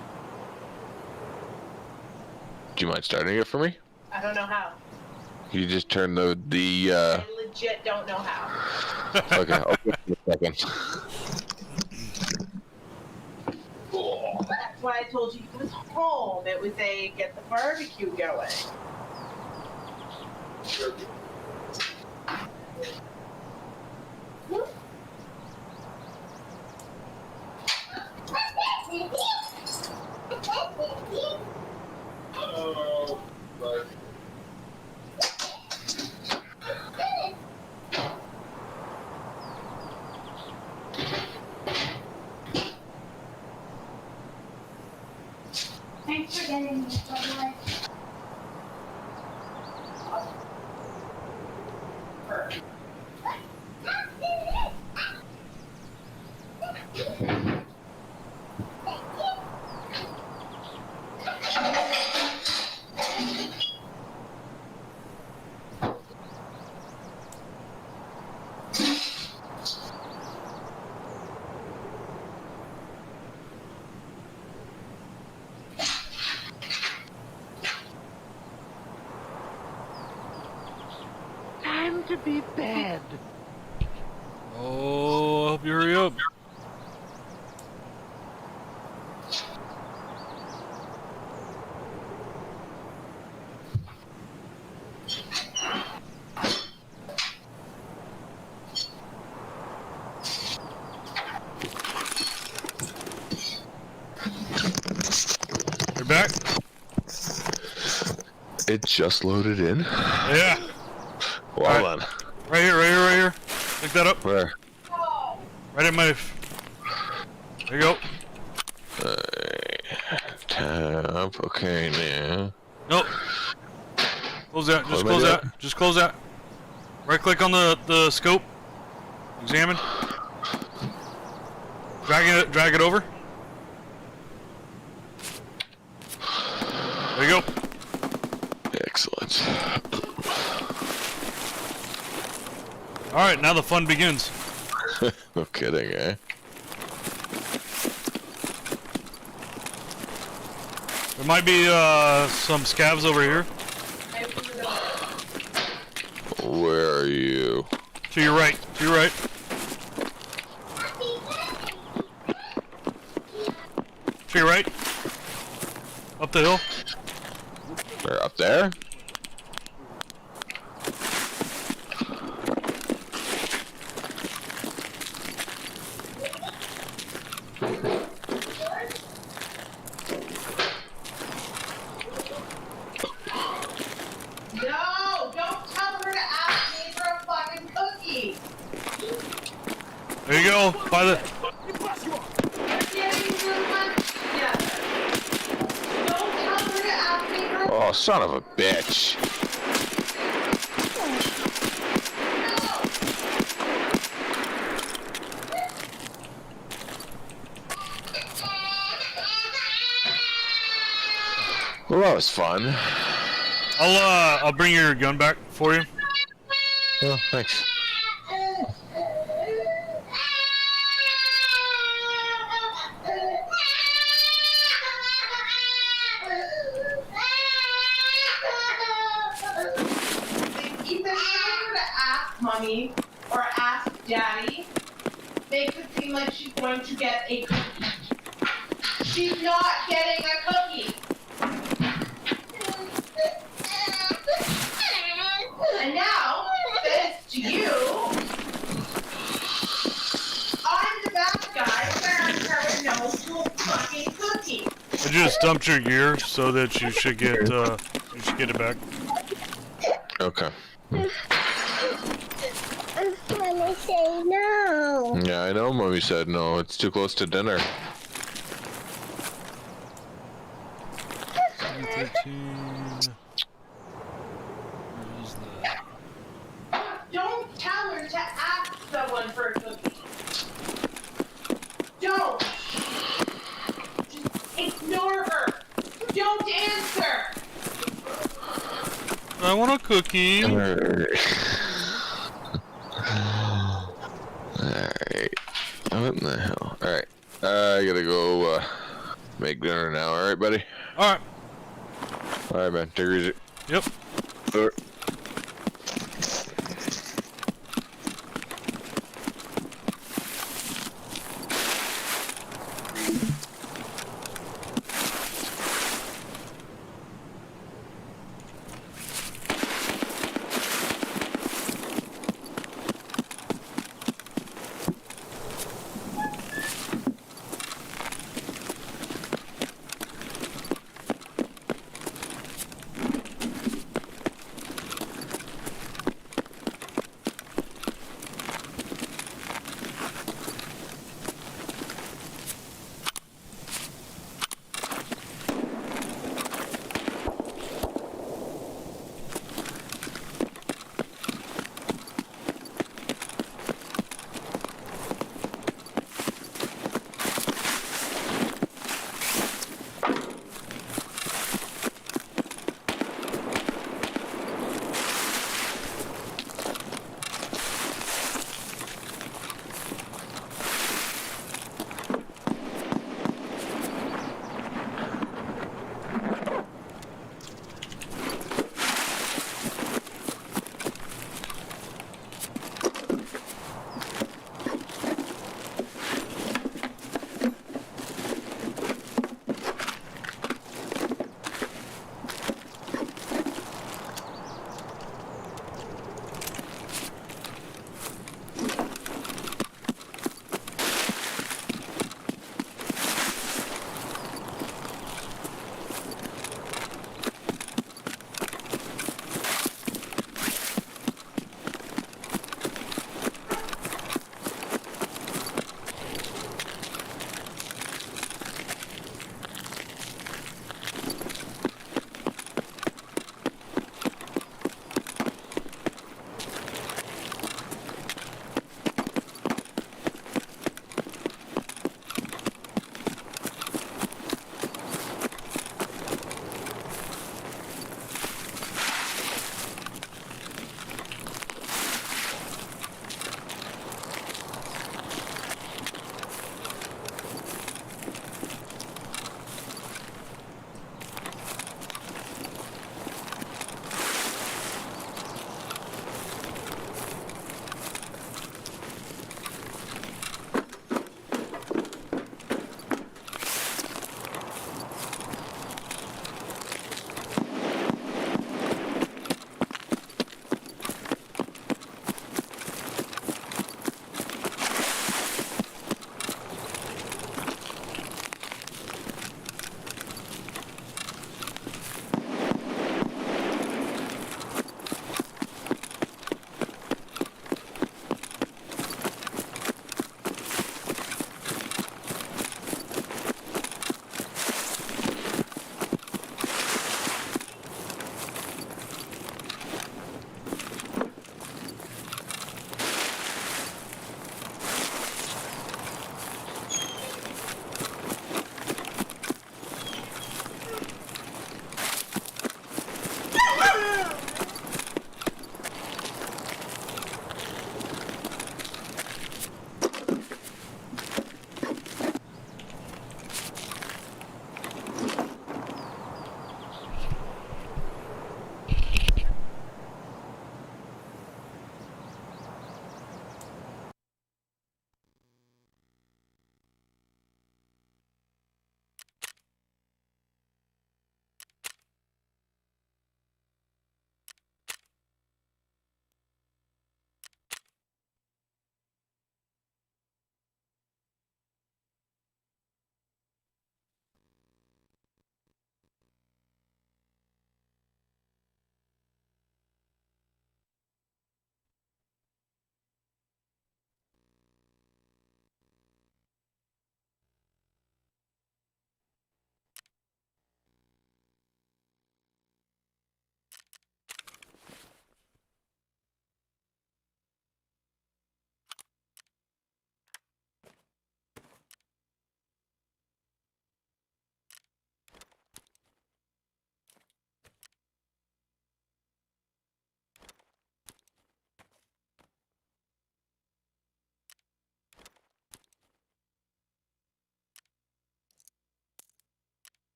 Do you mind starting it for me? I don't know how. You just turn the I legit don't know how. okay, I'll wait for a second. That's why I told you he was home. It was a get the barbecue going. Thanks for getting me, by Time to be bed. Oh, I hope you hurry up. You're back? It just loaded in. Yeah. Well then. Right here, right here, right here. Pick that up. Where? Right in my... There you go. Tab. Okay, now. Nope. Close that. Just What am I close doing? that. Just close that. Right click on the scope. Examine. Drag it over. There you go. Excellent. Alright, now the fun begins. No kidding, eh? There might be some scavs over here. Where are you? To your right. To your right. To your right. Up the hill. They're up there? No! Don't tell her to ask me for a fucking cookie! There you go. By the... Yeah, you do one. Yeah. Don't tell her to ask me for a Oh, son of a bitch. Well, that was fun. I'll bring your gun back for you. Oh, thanks. Either tell her to ask mommy or ask daddy makes it seem like she's going to get a cookie. She's not getting a cookie. And now, thanks to you, I'm the bad guy for her no to a fucking cookie. I just dumped your gear so that you should get it back. Okay. Mommy say no. Yeah, I know Mommy said no. It's too close to dinner. 13. Where is that? Don't tell her to ask someone for a cookie. Don't. Just ignore her. Don't answer. I want a cookie. Alright. What in the hell? Alright. I gotta go make dinner now. Alright, buddy? Alright. Alright, man. Take it easy. Yep. Alright.